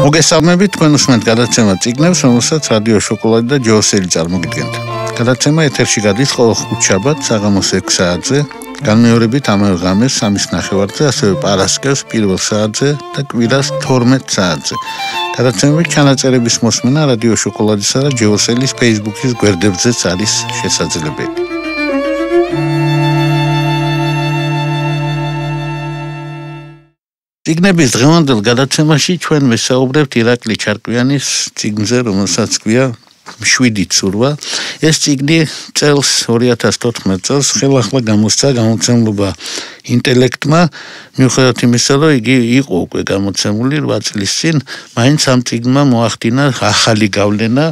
მოგესალმებით, თქვენ უსმენთ გადაცემა წიგნებს, რომელსაც რადიო შოკოლადი და ჯეოსელი წარმოგიდგენთ. გადაცემა ეთერში გადის ყოველ ხუთშაბათს საღამოს 6 საათზე, განმეორებით ამავე ღამეს 3:30-ზე, ასევე პარასკევს 1 საათზე და კვირას 12 საათზე. გადაცემები ჩანაწერების მოსმენა რადიო შოკოლადისა და ჯეოსელის Facebook-ის გვერდებზეც არის შესაძლებელი. წიგნების დღევანდელ გადაცემაში ჩვენ ვისაუბრებთ ირაკლი ჩარკვიანის წიგნზე, რომელსაც ქვია მშვიდი ცურვა. ეს წიგნი წელს 2014 წელს ხელახლა გამოსცა გამოცემლობა ინტელექტმა, მიუხედავად იმისა, რომ იგი იყო უკვე გამოცემული 8 წლის წინ, მაინც ამ წიგნმა მოახდინა ახალი გავლენა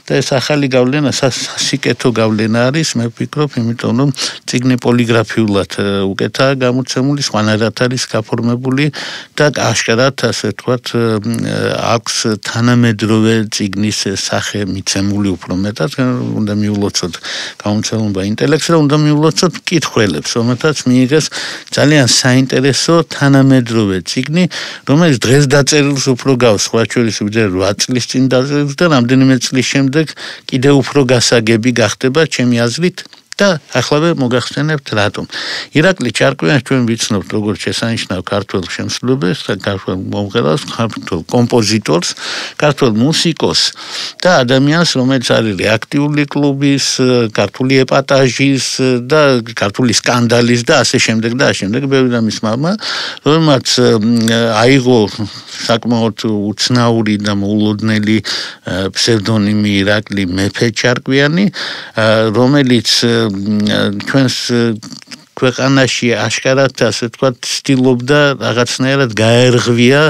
და ეს ახალი გავლენა სასიკეთო გავლენა არის, მე ვფიქრობ, იმიტომ რომ წიგნი პოლიგრაფიულად უკეთაა გამოცემული, სხვანაირად არის გაფორმებული და აშკარად, ასე ვთქვათ, აქვს თანამედროვე წიგნის სახე მიცემული უფრო მეტად, უნდა მიულოცოთ გამოცემლობა ინტელექტს და უნდა მიულოცოთ მკითხველებს, რომელთაც მიიღეს ძალიან საინტერესო თანამედროვე წიგნი, რომელიც დღეს დაწერილს უფრო გავს, სხვა შორის ვიდრე 8 წლის წინ დაწერილს და რამდენიმე წლის შემდეგ კიდევ უფრო გასაგები გახდება ჩემი აზრით. და ახლა მოგახსენებთ რატომ. ირაკლი ჩარკვიანს ჩვენ ვიცნობთ როგორც შესანიშნავ ქართველ შემსრულებელს და ქართველ მომღერალს, ქართველ კომპოზიტორს, ქართველ მუსიკოსს და ადამიანს, რომელიც არის რეაქტიული კლუბის, ქართული ეპატაჟის და ქართული სკანდალის და ასე შემდეგ და ასე შემდეგ, ბევრი რამის მამა, რომელმაც აიღო საკმაოდ უცნაური და მოულოდნელი ფსევდონიმი ირაკლი მეფე ჩარკვიანი, რომელიც ჩვენს ქვეყანაში აშკარად, ასე ვთქვათ, ცდილობდა რაღაცნაირად გაერღვია,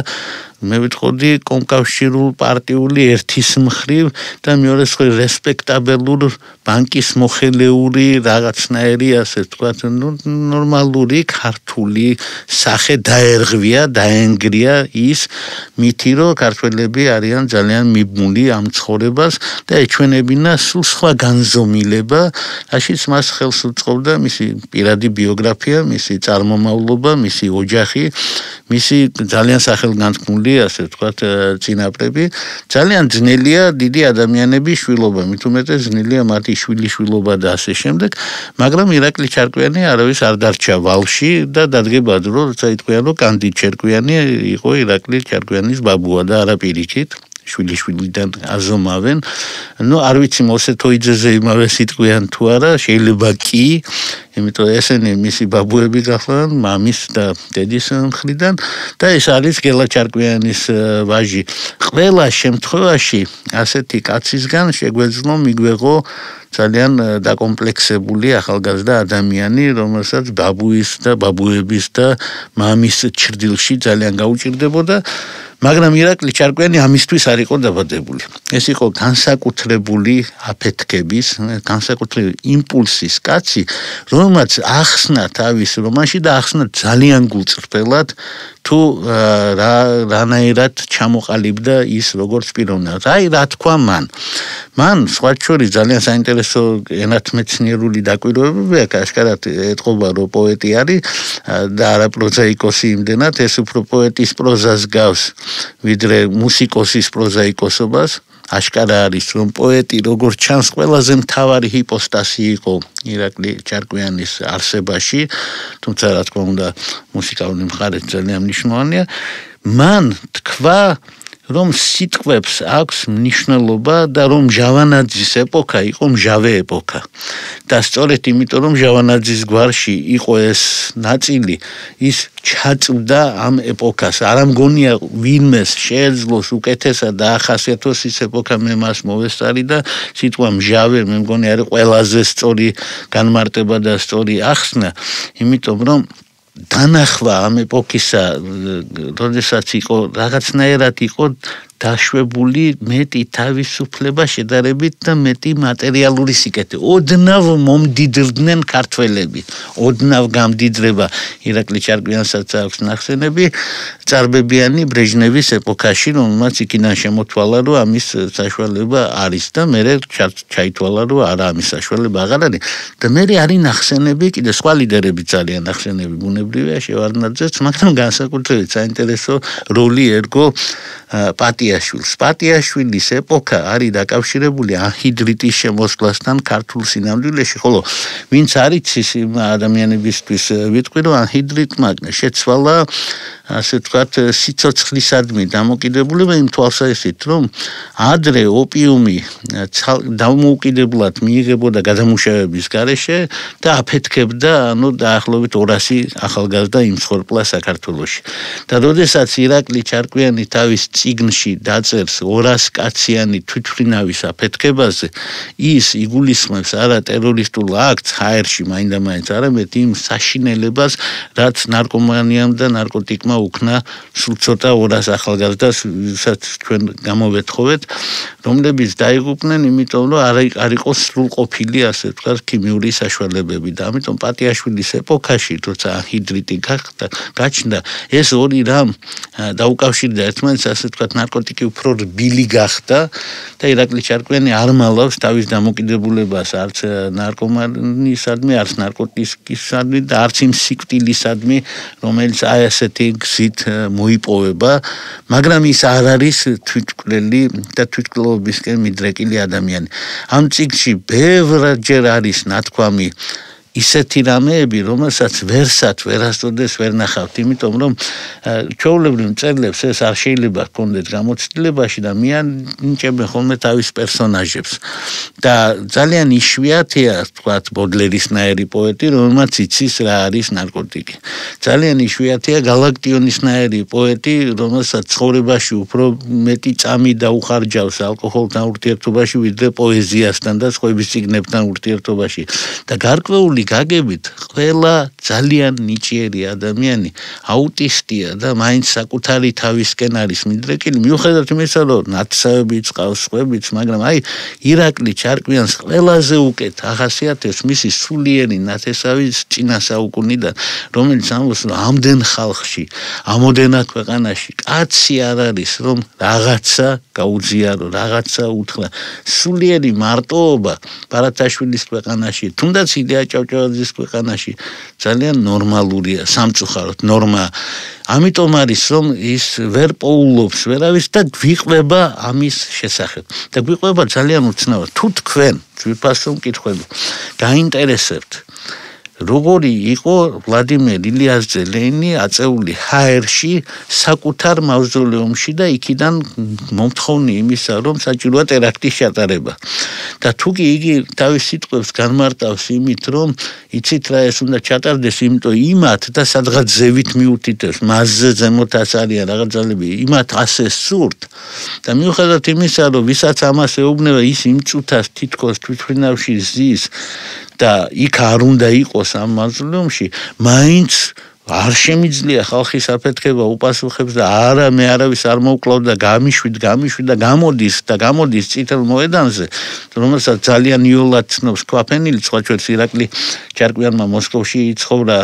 მე ვიტყოდი, კომკავშირულ პარტიული ერთის მხრივ და მეორე მხრივ რესპექტაბელურ ბანკის მოხელეური რაღაცნაირი, ასე ვთქვათ, ნორმალური ქართული სახე დაერღვია, დაენგრია ის მითი, რომ ქართველები არიან ძალიან მიბმული ამ ცხოვრებას და ეჩვენებინა სულ სხვა განზომილება, რაშიც მას ხელს უწყობდა მისი პირადი ბიოგრაფია, მისი წარმომავლობა, მისი ოჯახი, მისი ძალიან სახელგანთქმული, ასე ვთქვათ, წინაპრები. ძალიან ძნელია დიდი ადამიანების შვილობა, მით უმეტეს ძნელია მათი შვილიშვილობა და ასე შემდეგ, მაგრამ ირაკლი ჩარკვიანი არავის არ დარჩა ვალში და დადგება დრო, როცა იტყვიან, რომ კანდი ჩარკვიანი იყო ირაკლი ჩარკვიანის ბაბუა და არა პირიქით. შვილიშვილიდან აზომავენ. არ ვიცი მოსეთოიძეზე იმავე სიტყვიან თუ არა, შეიძლება კი, იმიტომ ესენი მისი ბაბუები გახლავენ მამის და დედის მხრიდან და ეს არის გელა ჩარკვიანის ვაჟი. ყველა შემთხვევაში ასეთი კაცისგან შეგვეძლო მიგვეღო ძალიან დაკომპლექსებული ახალგაზრდა ადამიანი, რომელსაც ბაბუის და ბაბუების და მამის ჩრდილში ძალიან გაუჭირდებოდა. მაგრამ ირაკლი ჩარკვიანი ამისთვის არ იყო დაბადებული. ეს იყო განსაკუთრებული აფეთქების, განსაკუთრებული იმპულსის კაცი, რომელმაც ახსნა თავის რომანში და ახსნა ძალიან გულწრფელად თუ რანაირად ჩამოყალიბდა ის როგორც პიროვნება. რა თქვა მან. მან სხვა შორის ძალიან საინტერესო ენათმეცნიერული დაკვირვებები აქვს, აშკარად ეტყობა, რომ პოეტი არის და არა პროზაიკოსი იმდენად, ეს უფრო პოეტის პროზას გავს ვიდრე მუსიკოსის პროზაიკოსობას. აშკარა არის, რომ პოეტი როგორც ჩანს ყველაზე მთავარი ჰიპოსტასი იყო ირაკლი ჩარკვიანის არსებაში, თუმცა რა თქმა უნდა მუსიკალური მხარეც ძალიან მნიშვნელოვანია. მან თქვა, რომ სიტყვებს აქვს მნიშვნელობა და რომ ჟავანაძის ეპოქა იყო მჟავე ეპოქა. და სწორედ იმიტომ, რომ ჟავანაძის გვარში იყო ეს ნაწილი, ის ჩაწვდა ამ ეპოქას. არ ამგონია ვინმეს შეეძლოს უკეთესად და ახასიათოს ის ეპოქა, მე მას მოვესწარი და სიტყვა მჟავე, მე მგონი არის ყველაზე სწორი განმარტება და სწორი ახსნა, იმიტომ რომ დანახვა ამ ეპოქისა, როდესაც იყო რაღაცნაირად იყო დაშვებული მეტი თავისუფლება შედარებით და მეტი მატერიალური სიკეთე. ოდნავ მომდიდრდნენ ქართველები, ოდნავ გამდიდრება ირაკლი ჩარკვიანსაც აქვს ნახსენები წარბებიანი ბრეჟნევის ეპოქაში, რომელმაც იქიდან შემოთვალა, რომ ამის საშუალება არის და მერე ჩაითვალა, რომ არა ამის საშუალება აღარ არის. და მერე არის ნახსენები, კიდე სხვა ლიდერები ძალიან ნახსენები ბუნებრივია შევარდნაძეც, მაგრამ განსაკუთრებით საინტერესო როლი ერგო პატია პატიაშვილს. პატიაშვილის ეპოქა არის დაკავშირებული ანჰიდრიტის შემოსვლასთან ქართულ სინამდვილეში, ხოლო ვინც არ იცის იმ ადამიანებისთვის ვიტყვი, რომ ანჰიდრიტმა შეცვალა ასე ვთქვათ სიცოცხლისადმი დამოკიდებულება იმ თვალსაზრისით, რომ ადრე ოპიუმი დამოუკიდებლად მიიღებოდა გადამუშავების გარეშე და აფეთქებდა დაახლოებით 200 ახალგაზრდა იმსხვრპლა საქართველოში. და როდესაც ირაკლი ჩარკვიანი თავის წიგნში დაწერს 200 კაციანი თვითმფრინავის აფეთქებაზე, ის იგულისხმებს არა ტერორისტულ აქტს ჰაერში მაინდა-მაინც, არამედ იმ საშინელებას, რაც ნარკომანიამ და ნარკოტიკმა უქნა სულ ცოტა 200 ახალგაზრდას, ვისაც ჩვენ გამოვეთხოვეთ, რომლებიც დაიღუპნენ, იმიტომ რომ არ იყო სრულყოფილი, ასე ვთქვათ, ქიმიური საშუალებები და ამიტომ პატიაშვილის ეპოქაში, როცა ანჰიდრიტი გაჩნდა, ეს ორი რამ დაუკავშირდა ერთმანეთს, ასე ვთქვათ, ნარკოტიკი უფრო რბილი გახდა და ირაკლი ჩარკვიანი არ მალავს თავის დამოკიდებულებას არც ნარკომანიისადმი, არც ნარკოტიკისადმი და არც იმ სიკვდილისადმი, რომელიც აი ასეთი გზით მოიპოვება, მაგრამ ის არ არის თვითმკვლელი და თვითმკვლელობისკენ მიდრეკილი ადამიანი. ამ წიგნში ბევრჯერ არის ნათქვამი ისეთი რამეები, რომელსაც ვერასოდეს ვერ ნახავთ, იმიტომ რომ ჩვეულებრივ მწერლებს ეს არ შეიძლება ჰქონდეთ გამოცდილებაში და მიანიჭებენ ხოლმე თავის პერსონაჟებს. და ძალიან იშვიათია, ვთქვათ, ბოდლერისნაირი პოეტი, რომელმაც იცის რა არის ნარკოტიკი. ძალიან იშვიათია გალაქტიონისნაირი პოეტი, რომელსაც ცხოვრებაში უფრო მეტი წამი დაუხარჯავს ალკოჰოლთან ურთიერთობაში, ვიდრე პოეზიასთან და სხვების წიგნებთან ურთიერთობაში. და გარკვეული გაგებით ყველა ძალიან ნიჭიერი ადამიანი აუტისტია და მაინც საკუთარი თავისკენ არის მიდრეკილი, მიუხედავად იმისა, რომ ნათესავებიც ყავს, სხვებიც, მაგრამ აი ირაკლი ჩარკვიანს ყველაზე უკეთ ახასიათებს მისი სულიერი ნათესავის წინა საუკუნიდან, რომელიც ამბობს, რომ ამდენ ხალხში, ამოდენად ქვეყანაში კაცი არ არის, რომ რაღაცა გაუზიარო, რაღაცა უთხრა. სულიერი მარტოობა ბარათაშვილის ქვეყანაში, თუნდაც ილია ჭავჭავაძის ქვეყანაში ძალიან ნორმალურია, სამწუხაროდ ნორმა. ამიტომ არის, რომ ის ვერ პოულობს ვერავის და გვიყვება ამის შესახებ. და გვიყვება ძალიან უცნაურად. თუ თქვენ ძვირფასო მკითხვები გაინტერესებთ, როგორი იყო ვლადიმერ ილიასძე ლენინი აწეული ჰაერში საკუთარ მავზოლეუმში და იქიდან მომთხოვნი იმისა, რომ საჭიროა ტერაქტის ჩატარება. და თუ კი იგი თავის სიტყვებს განმარტავს იმით, რომ იცით რა ეს უნდა ჩატარდეს, იმიტომ იმათ და სადღაც ზევით მიუთითებს, მასზე ზემოთაც არიან რაღაც ძალები, იმათ ასე სურთ და მიუხედავად იმისა, რომ ვისაც ამას ეუბნება, ის იმ წუთას თითქოს თვითმფრინავში ზის და იქ არ უნდა იყოს ამ მავზოლეუმში, მაინც არ შემიძლია ხალხის აფეთქება უპასუხებს და არა მე არავის არ მოუკლავ და გამიშვიდ და გამოდის წითელ მოედანზე, რომელსაც ძალიან იოლად ცნობს ქვაფენილი, სხვა ჩვენს ირაკლი ჩარკვიანმა მოსკოვში იცხოვრა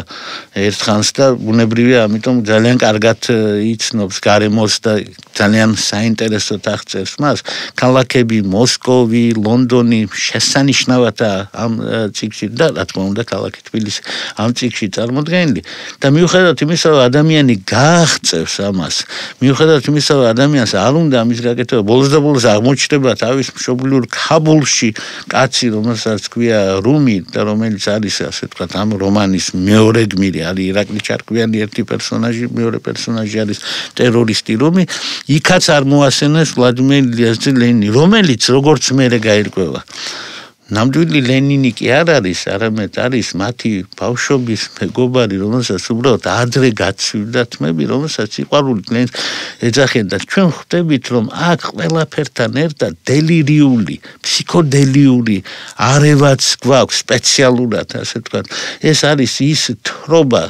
ერთხანს და ბუნებრივია, ამიტომ ძალიან კარგად იცნობს გარემოს და ძალიან საინტერესოდ აღწერს მას. ქალაქები მოსკოვი, ლონდონი შესანიშნავად ამ წიგნში და რა თქმა უნდა ქალაქი თბილისი ამ წიგნში წარმოდგენილი. და მიუხედავად იმისა, რომ ადამიანი გააღწევს ამას, მიუხედავად იმისა, რომ ადამიანს არ უნდა ამის გაკეთება, ბოლოს და ბოლოს აღმოჩნდება თავის მშობლიურ ქაბულში კაცი, რომელსაც ქვია რუმი და რომელიც არის, ასე ვთქვათ, ამ რომანის მეორე გმირი, არის ირაკლი ჩარკვიანი ერთი პერსონაჟი, მეორე პერსონაჟი არის ტერორისტი რუმი, იქაც არ მოასენეს ვლადიმერ ილიასძე ლენინი, რომელიც როგორც მერე გაირკვევა. ნამდვილი ლენინი კი არ არის, არამედ არის მათი ბავშვობის მეგობარი, რომელსაც უბრალოდ ადრე გაცივდა თმები, რომელსაც სიყვარული ლენინს ეძახიან და ჩვენ ხვდებით, რომ აქ ყველაფერთან ერთად დელირიული, ფსიქოდელიური არევაც გვაქვს სპეციალურად, ასე ვთქვათ. ეს არის ის თრობა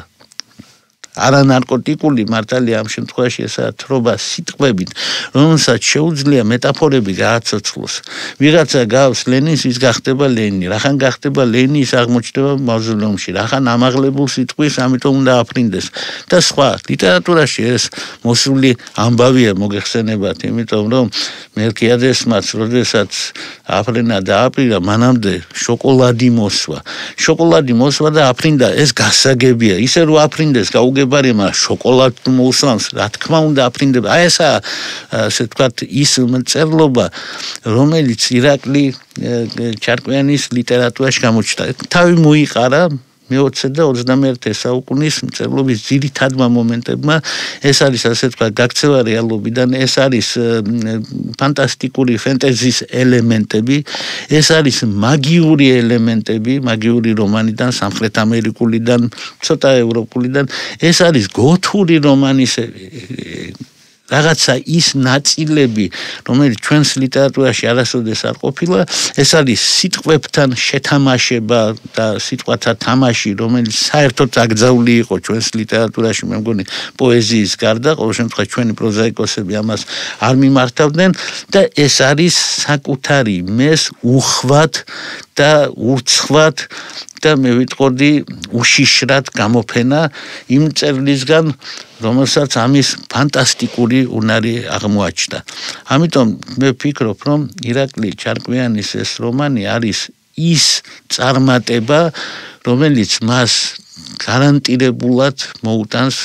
არანარკოტიკული მართალია ამ შემთხვევაში ესაა თრობა სიტყვებით, რომელსაც შეუძლია მეტაფორები გააცოცხლოს. ვიღაცა გავს ლენინს, ის გახდება ლენინი, რახან გახდება ლენინი, ის აღმოჩნდება მავზოლეუმში, რახან ამაღლებულ სიტყვის, ამიტომ უნდა აფრინდეს და სხვა. ლიტერატურაში ეს მოსული ამბავია მოგეხსენებათ, იმიტომ რომ მელქიადესმაც, როდესაც აფრენა დააფრინდა, მანამდე შოკოლადი მოსვა და აფრინდა, ეს გასაგებია, ისე რომ აფრინდეს, გაუგებ მეგობრებარი, მაგრამ შოკოლადს მოუსვამს, რა თქმა უნდა აფრინდება. აი ესა ასე ვთქვათ ის მწერლობა, რომელიც ირაკლი ჩარკვიანის ლიტერატურაში გამოჩნდა. თავი მოიყარა მე-20 და 21 საუკუნის მწერლობის ძირითადმა მომენტებმა. ეს არის ასე ვთქვათ გაქცევა რეალობიდან, ეს არის ფანტასტიკური ფენტეზის ელემენტები, ეს არის მაგიური ელემენტები, მაგიური რომანიდან, სამხრეთ ამერიკულიდან, ცოტა ევროპულიდან, ეს არის გოთური რომანის რაღაცა ის ნაწილები, რომელიც ჩვენს ლიტერატურაში არასოდეს არ ყოფილა, ეს არის სიტყვებთან შეთამაშება და სიტყვათა თამაში, რომელიც საერთოდ აკრძალული იყო ჩვენს ლიტერატურაში, მე მგონი პოეზიის გარდა, ყოველ შემთხვევაში ჩვენი პროზაიკოსები ამას არ მიმართავდნენ და ეს არის საკუთარი მეს უხვად და ურცხვად და მე ვიტყოდი უშიშრად გამოფენა იმ წერლისგან, რომელსაც ამის ფანტასტიკური უნარი აღმოაჩნდა. ამიტომ მე ვფიქრობ, რომ ირაკლი ჩარკვიანის ეს რომანი არის ის წარმატება, რომელიც მას გარანტირებულად მოუტანს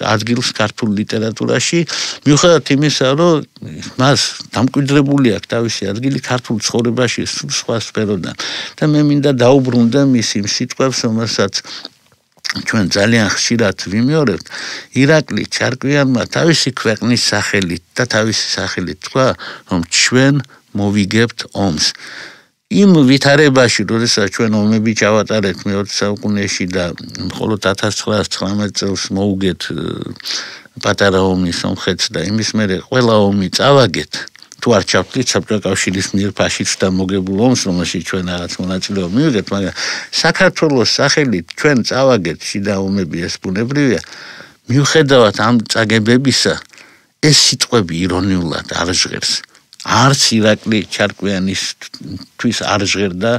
ადგილს ქართულ ლიტერატურაში, მიუხედავად იმისა, რომ მას დამკვიდრებული აქვს თავისი ადგილი ქართულ ცხოვრებაში სხვა სფეროდან. და მე მინდა დაუბრუნდე მის იმ სიტყვებს, რომელსაც ჩვენ ძალიან ხშირად ვიმეორებთ. ირაკლი ჩარკვიანმა თავისი ქვეყნის სახელით და თავისი სახელით თქვა, რომ ჩვენ მოვიგებთ ომს. იმ ვითარებაში, როდესაც ჩვენ ომები ჩავატარეთ მე-20 საუკუნეში და მხოლოდ 1919 წელს მოუგეთ პატარა ომი სომხეთს და იმის მერე ყველა ომი წავაგეთ, თუ არ ჩავთვლით საბჭოთა კავშირის მიერ ფაშისტთა მოგებულ ომს, რომელშიც ჩვენ რაღაც მონაწილეობა მივიღეთ, მაგრამ საქართველოს სახელით ჩვენ წავაგეთ შიდა ომები, ეს ბუნებრივია. მიუხედავად ამ წაგებებისა, ეს სიტყვები ირონიულად არ ჟღერს. არც ირაკლი ჩარკვიანისთვის არ ჟღერდა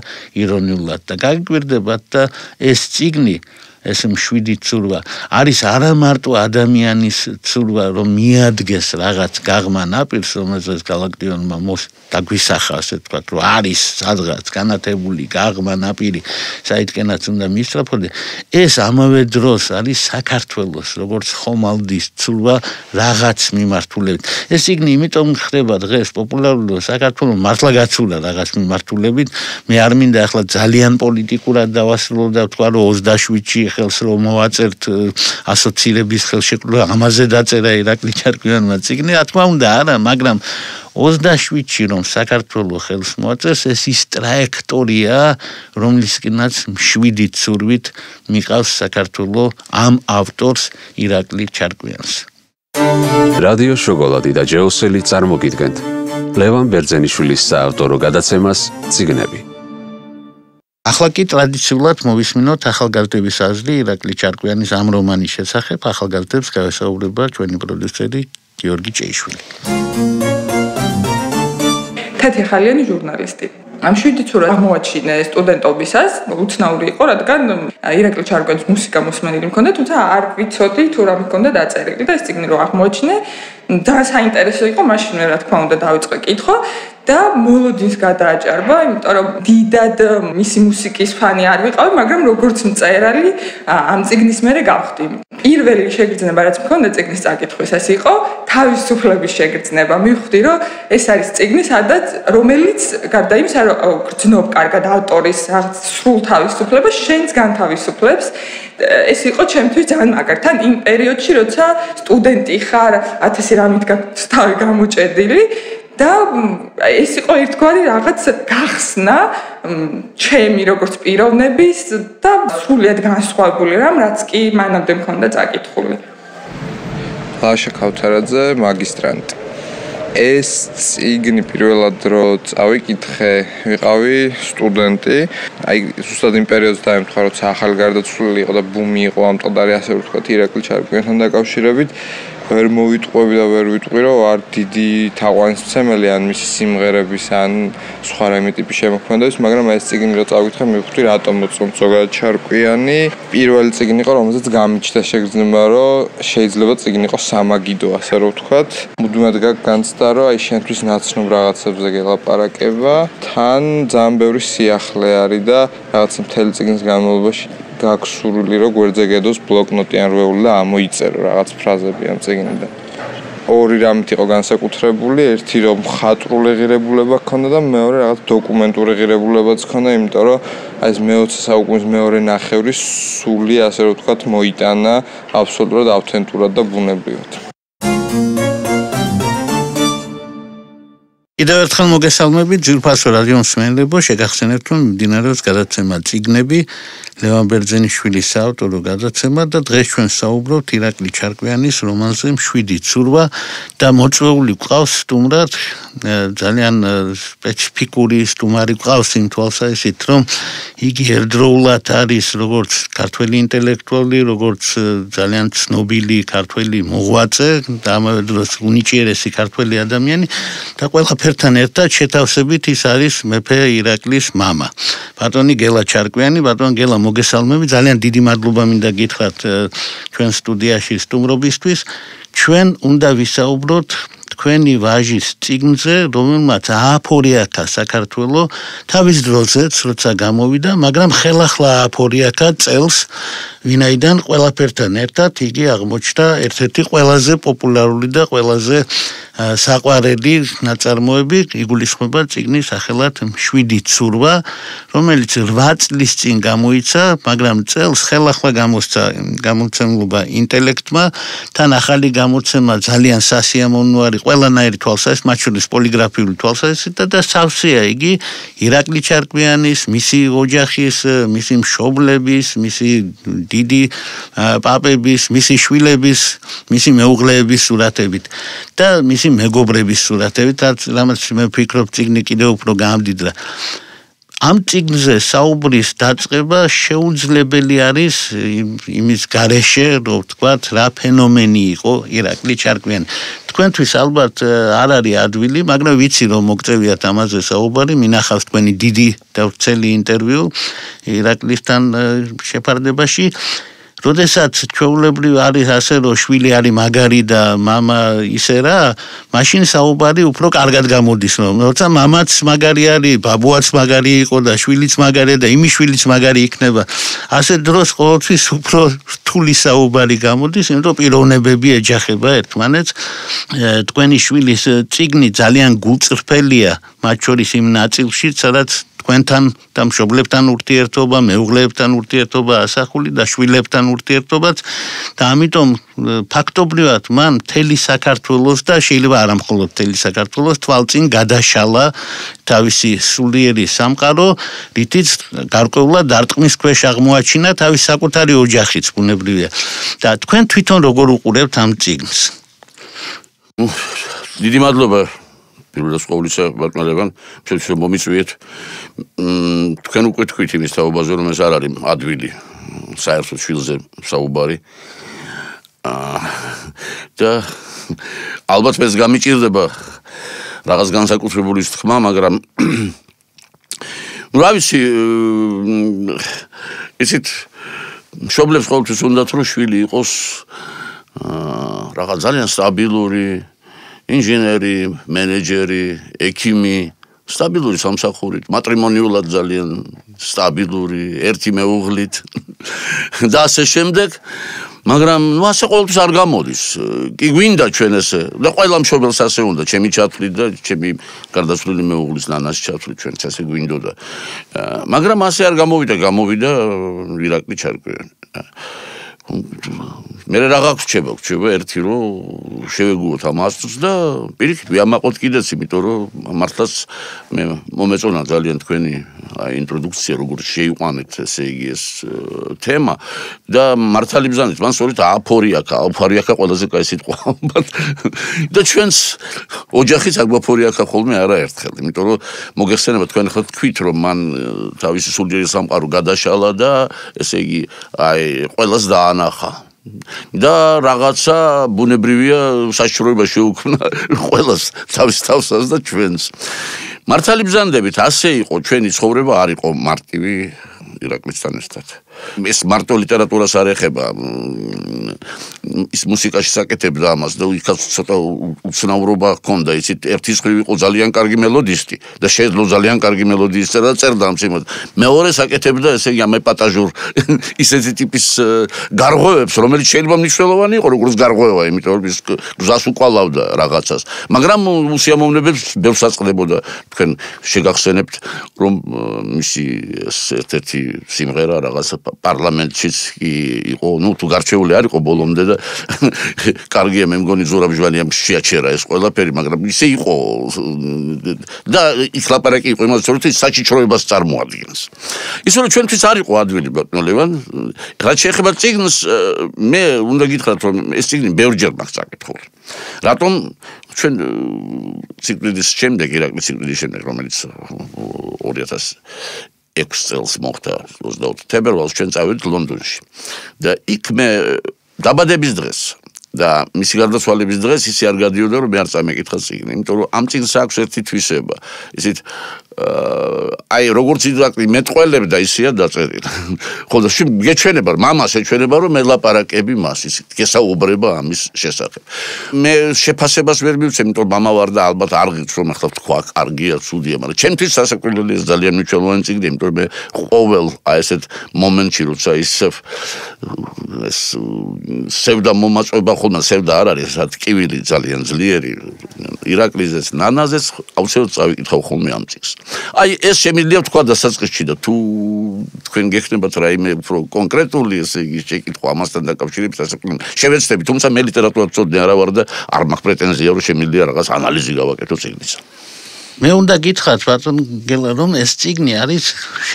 ირონიულად და გაგიკვირდებათ და ეს წიგნი, ეს მშვიდი ცურვა არის არა მარტო ადამიანის ცურვა, რომ მიადგეს რაღაც გაღმა ნაპირს, რომელზეც გალაქტიონმა დაგვისახა, ასე ვთქვათ, რომ არის სადღაც განათებული გაღმა ნაპირი, საიდკენაც უნდა მისწრაფოდე. ეს ამავე დროს არის საქართველოს როგორც ხომალდის ცურვა რაღაც მიმართულებით. ეს წიგნი იმიტომ ხდება დღეს პოპულარული, საქართველოს მართლა გაცურა რაღაც მიმართულებით. მე არ მინდა ახლა ძალიან პოლიტიკურად დავასრულო და ვთქვა, რომ 27-ში ხელს რომ მოვაწერთ ასოცირების ხელშეკრულება, ამაზე დაწერა ირაკლი ჩარკვიანმა წიგნი, რა თქმა უნდა არა, მაგრამ 27-ში რომ საქართველოს ხელს მოაწერს, ეს ის ტრაექტორია, რომლისკენაც მშვიდი ცურვით მიყავს საქართველოს ამ ავტორს ირაკლი ჩარკვიანს. რადიო შოკოლადი და ჯეოსელი წარმოგიდგენთ ლევან ბერძენიშვილის საავტორო გადაცემას წიგნები. ახლა კი ტრადიციულად მოვისმინოთ ახალგაზრდების აზრი ირაკლი ჩარკვიანის ამ რომანის შესახებ. ახალგაზრდებს გავესაუბრება ჩვენი პროდიუსერი გიორგი ჭეიშვილი. თეთრხალიანი ჟურნალისტი. მშვიდი ცურვა აღმოაჩინე სტუდენტობისას, უცნაური იყო, რადგან ირაკლი ჩარკვიანის მუსიკა მოსმენილი მქონდა, თუმცა არ ვიცოდი თუ რა მქონდა დაწერილი და ეს წიგნი რო აღმოაჩინე, და საინტერესო იყო, მაშინვე რა თქმა უნდა დავიწყე კითხვა და მოლოდინს გადააჭარბა, იმიტომ რომ დიდად მისი მუსიკის ფანი არ ვიყავი, მაგრამ როგორც მწერალი ამ წიგნის მერე გავხდი. პირველი შეგრძნება, რაც მქონდა წიგნის წაკითხვის, ეს იყო თავისუფლების შეგრძნება. მივხვდი, რომ ეს არის წიგნი, სადაც რომელიც გარდა იმისა, რომ გრძნობ კარგად ავტორის რაღაც სრულ თავისუფლებას, შენს განთავისუფლებს. ეს იყო ჩემთვის ძალიან მაგარი. თან იმ პერიოდში, როცა სტუდენტი ხარ, 1000 რამით თავი გამოჭედილი და ეს იყო ერთგვარი რაღაც გახსნა ჩემი როგორც პიროვნების და სრულიად განსხვავებული რამ, რაც კი მანამდე მქონდა წაკითხული. ლაშა ქავთარაძე, მაგისტრანტი. ეს წიგნი პირველად რო წავიკითხე, ვიყავი სტუდენტი. აი ზუსტად იმ პერიოდს დაემთხვა, როცა ახალგაზრდაცვლილი იყო და ბუმი იყო ამ ტყდარი, ასე ვთქვათ, ირაკლი ჩარკვიანთან დაკავშირებით. ვერ მოვიტყვევი და ვერ ვიტყვი, რომ არ დიდი თაყვანისმცემელი ან მისი სიმღერების ან სხვა რამე ტიპის შემოქმედების, მაგრამ ეს წიგნი რო წავიკითხე, მივხვდი რატომ მოწონს ზოგადად ჩარკვიანი. პირველი წიგნი იყო, რომელზეც გამიჩნდა შეგრძნება, რომ შეიძლება წიგნი იყოს სამაგიდო, ასე რომ ვთქვათ. მუდმივად განცდა, რომ აი შენთვის ნაცნობ რაღაცებზე გელაპარაკება, თან ძალიან ბევრი სიახლე არის და რაღაცა მთელი წიგნის განმავლობაში გაგსურვილი რომ გვერდზე გედოს ბლოკნოტი ან რვეული და ამოიწერო რაღაც ფრაზები ამ წიგნიდან. ორი რამით იყო განსაკუთრებული, ერთი რომ მხატვრული ღირებულება ჰქონდა და მეორე რაღაც დოკუმენტური ღირებულებაც ჰქონდა, იმიტომ რომ აი ეს მე-20 საუკუნის მეორე ნახევრის სული, ასე რომ ვთქვათ, მოიტანა აბსოლუტურად ავთენტურად და ბუნებრივად. კიდევ ერთხელ მოგესალმებით ძვირფასო რადიო მსმენელებო, შეგახსენებთ რომ მიმდინარეობს გადაცემა წიგნები, ლევან ბერძენიშვილის საავტორო გადაცემა და დღეს ჩვენ საუბრობთ ირაკლი ჩარკვიანის რომანზე მშვიდი ცურვა და მოწვეული ყავს სტუმრად ძალიან სპეციფიკური სტუმარი ყავს იმ თვალსაზრისით, რომ იგი ერთდროულად არის როგორც ქართველი ინტელექტუალი, როგორც ძალიან ცნობილი ქართველი მოღვაწე და ამავე დროს უნიჭიერესი ქართველი ადამიანი და ყველაფერთან ერთად შეთავსებით ის არის მეფე ირაკლის მამა. ბატონი გელა ჩარკვიანი, ბატონ გელა მოგესალმები, ძალიან დიდი მადლობა მინდა გითხრათ ჩვენ სტუდიაში სტუმრობისთვის. ჩვენ უნდა ვისაუბროთ თქვენი ვაჟის წიგნზე, რომელმაც ააფორიათა საქართველო თავის დროზეც, როცა გამოვიდა, მაგრამ ხელახლა ააფორიათა წელს, ვინაიდან ყველაფერთან ერთად იგი აღმოჩნდა ერთ-ერთი ყველაზე პოპულარული და ყველაზე საყვარელი ნაწარმოები, იგულისხმება წიგნის სახელად მშვიდი ცურვა, რომელიც 8 წლის წინ გამოიცა, მაგრამ წელს ხელახლა გამოსცა გამოცემლობა ინტელექტმა, თან ახალი გამოცემა ძალიან სასიამოვნო არის ყველანაირი თვალსაზრისით, მათ შორის პოლიგრაფიული თვალსაზრისით და სავსეა იგი ირაკლი ჩარკვიანის, მისი ოჯახის, მისი მშობლების, მისი დიდი პაპების, მისი შვილების, მისი მეუღლეების სურათებით და მისი მეგობრების სურათებით, რამაც მე ვფიქრობ წიგნი კიდევ უფრო გაამდიდრა. ამ წიგნზე საუბრის დაწყება შეუძლებელი არის იმის გარეშე, რომ ვთქვათ, რა ფენომენი იყო ირაკლი ჩარკვიანი. თქვენთვის ალბათ არ არის ადვილი, მაგრამ ვიცი რომ მოგწევიათ ამაზე საუბარი, მინახავს თქვენი დიდი და ვრცელი ინტერვიუ ირაკლისთან შეფარდებაში. როდესაც ჩვეულებრივ არის ასე, რომ შვილი არის მაგარი და მამა ისე რა, მაშინ საუბარი უფრო კარგად გამოდის, რომ როცა მამაც მაგარი არის, ბაბუაც მაგარი იყო და შვილიც მაგარია და იმის შვილიც მაგარი იქნება. ასე დროს ყოველთვის უფრო რთული საუბარი გამოდის, იმიტომ პიროვნებები ეჯახება ერთმანეთს. თქვენი შვილის წიგნი ძალიან გულწრფელია, მათ შორის იმ ნაწილში, სადაც თქვენთან და მშობლებთან ურთიერთობა, მეუღლეებთან ურთიერთობა ასახული და შვილებთან ურთიერთობაც და ამიტომ ფაქტობრივად მან მთელი საქართველოს და შეიძლება არა მხოლოდ მთელი საქართველოს თვალწინ გადაშალა თავისი სულიერი სამყარო, რითიც გარკვეულად დარტყმის ქვეშ აღმოაჩინა თავის საკუთარი ოჯახიც ბუნებრივია. და თქვენ თვითონ როგორ უყურებთ ამ წიგნს? დიდი მადლობა. პირველად ყოვლისა ბატონ ლევან, შეიძლება მომიწვიეთ. თქვენ უკვე თქვით იმის თაობაზე, რომ ეს არ არის ადვილი საერთოდ შვილზე საუბარი. და ალბათ ეს გამიჭირდება რაღაც განსაკუთრებული თქმა, მაგრამ რა ვიცი, ისეთ მშობლებს ყოველთვის უნდათ რომ შვილი იყოს რაღაც ძალიან სტაბილური ინჟინერი, მენეჯერი, ექიმი, სტაბილური სამსახურით, მატრიმონიულად ძალიან სტაბილური, ერთი მეუღლით და ასე შემდეგ, მაგრამ ასე ყოველთვის არ გამოდის. კი გვინდა ჩვენ ესე და ყველა მშობელს ასე უნდა, ჩემი ჩათვლი და ჩემი გარდაცვლილი მეუღლის ნანას ჩათვლი ჩვენც ასე გვინდოდა. მაგრამ ასე არ გამოვიდა ირაკლი ჩარკვიანი. მე რა გვრჩება ერთი რომ შევეგუოთ ამ ასწრს და პირიქით ვიამაყოთ კიდეც, იმიტომ რომ მართლაც მე მომეწონა ძალიან თქვენი ინტროდუქცია, როგორც შეიყვანეთ ესე იგი ეს თემა და მართალი ბრძანეთ, მან სწორედ ააფორიაქა ყველაზე კაი სიტყვა და ჩვენს ოჯახიც აგვაფორიაქა ხოლმე არაერთხელ, იმიტომ რომ მოგეხსენება თქვენ ხო თქვით რომ მან თავისი სულიერი სამყარო გადაშალა და ესე იგი აი ყველას დაანახა და რაღაცა ბუნებრივია საშიშროება შეუქმნა ყველას თავის თავსას და ჩვენს. მართალი ბრძანდებით ასე იყო ჩვენი ცხოვრება, არ იყო მარტივი ირაკლისთან ერთად. ეს მარტო ლიტერატურას არ ეხება. ის მუსიკაში საკეთებდა ამას და იქაც ცოტა უცნაურობა ჰქონდა, იცით, ერთის მხრივ იყო ძალიან კარგი მელოდისტი და შეეძლო ძალიან კარგი მელოდიის წერა და წერდა ამ სიმღერას. მეორე საკეთებდა ესე იგი ამ ეპატაჟურ ისეთი ტიპის გარღვევებს, რომელიც შეიძლება მნიშვნელოვანი იყო როგორც გარღვევა, იმიტომ რომ ის გზას უკვალავდა რაღაცას. მაგრამ უსიამოვნებებს ბევრს აწყდებოდა. თქვენ შეგახსენებთ, რომ მისი ერთ-ერთი სიმღერა რაღაც პარლამენტშიც იყო, თუ გარჩეული არ იყო ბოლომდე და კარგია მე მგონი ზურაბჟვანიამ შეაჩერა ეს ყველაფერი, მაგრამ ისე იყო და იქ ლაპარაკი იყო იმას, რომ ის საჩიჩროებას წარმოადგენს. ისე რომ ჩვენთვის არ იყო ადვილი ბატონო ლევან, რაც შეეხება წიგნს, მე უნდა გითხრათ, რომ ეს წიგნი ბევრჯერ მაქვს წაკითხული. რატომ ჩვენ ციკლის შემდეგ, ირაკლის ციკლის შემდეგ, რომელიც 2006 წელს მოხდა 24 თებერვალს ჩვენ წავედით ლონდონში და იქ მე დაბადების დღეს და მისი გარდაცვალების დღეს ისე არ გადიოდა, რომ მე არ წამეკითხა წიგნი, იმიტომ რომ ამ წიგნს აქვს ერთი თვისება. ისეთ აი როგორც ირაკლი მეტყველებდა ისეა დაწერილი. ხო და გეჩვენება, მამას ეჩვენება, რომ ელაპარაკები მას ისეთ გესაუბრება ამის შესახებ. მე შეფასებას ვერ მივცემ, იმიტომ რომ მამა ვარ და ალბათ არ ღირს რომ ახლა თქვა კარგია, ცუდია, მაგრამ ჩემთვის სასაკვირველი ეს ძალიან მნიშვნელოვანი წიგნი, იმიტომ რომ მე ყოველ აი ესეთ მომენტში როცა ისევ ეს სევდა მომაწვება ხოლმე სევდა არ არის, რაც კივილი ძალიან ძლიერი ირაკლიზეც ნანაზეც აუცილებლად წავიკითხავ ხოლმე ამ წიგნს. აი ეს შემიძლია თქვა დასაწყისში და თუ თქვენ გექნებათ რაიმე უფრო კონკრეტული ესე იგი შეკითხვა ამასთან დაკავშირებით შევეცდები, თუმცა მე ლიტერატურას ვწოდნე არა ვარ და არ მაქვს პრეტენზია რომ შემიძლია რაღაც ანალიზი გავაკეთო წიგნისა. მე უნდა გითხრათ ბატონ გელა, რომ ეს წიგნი არის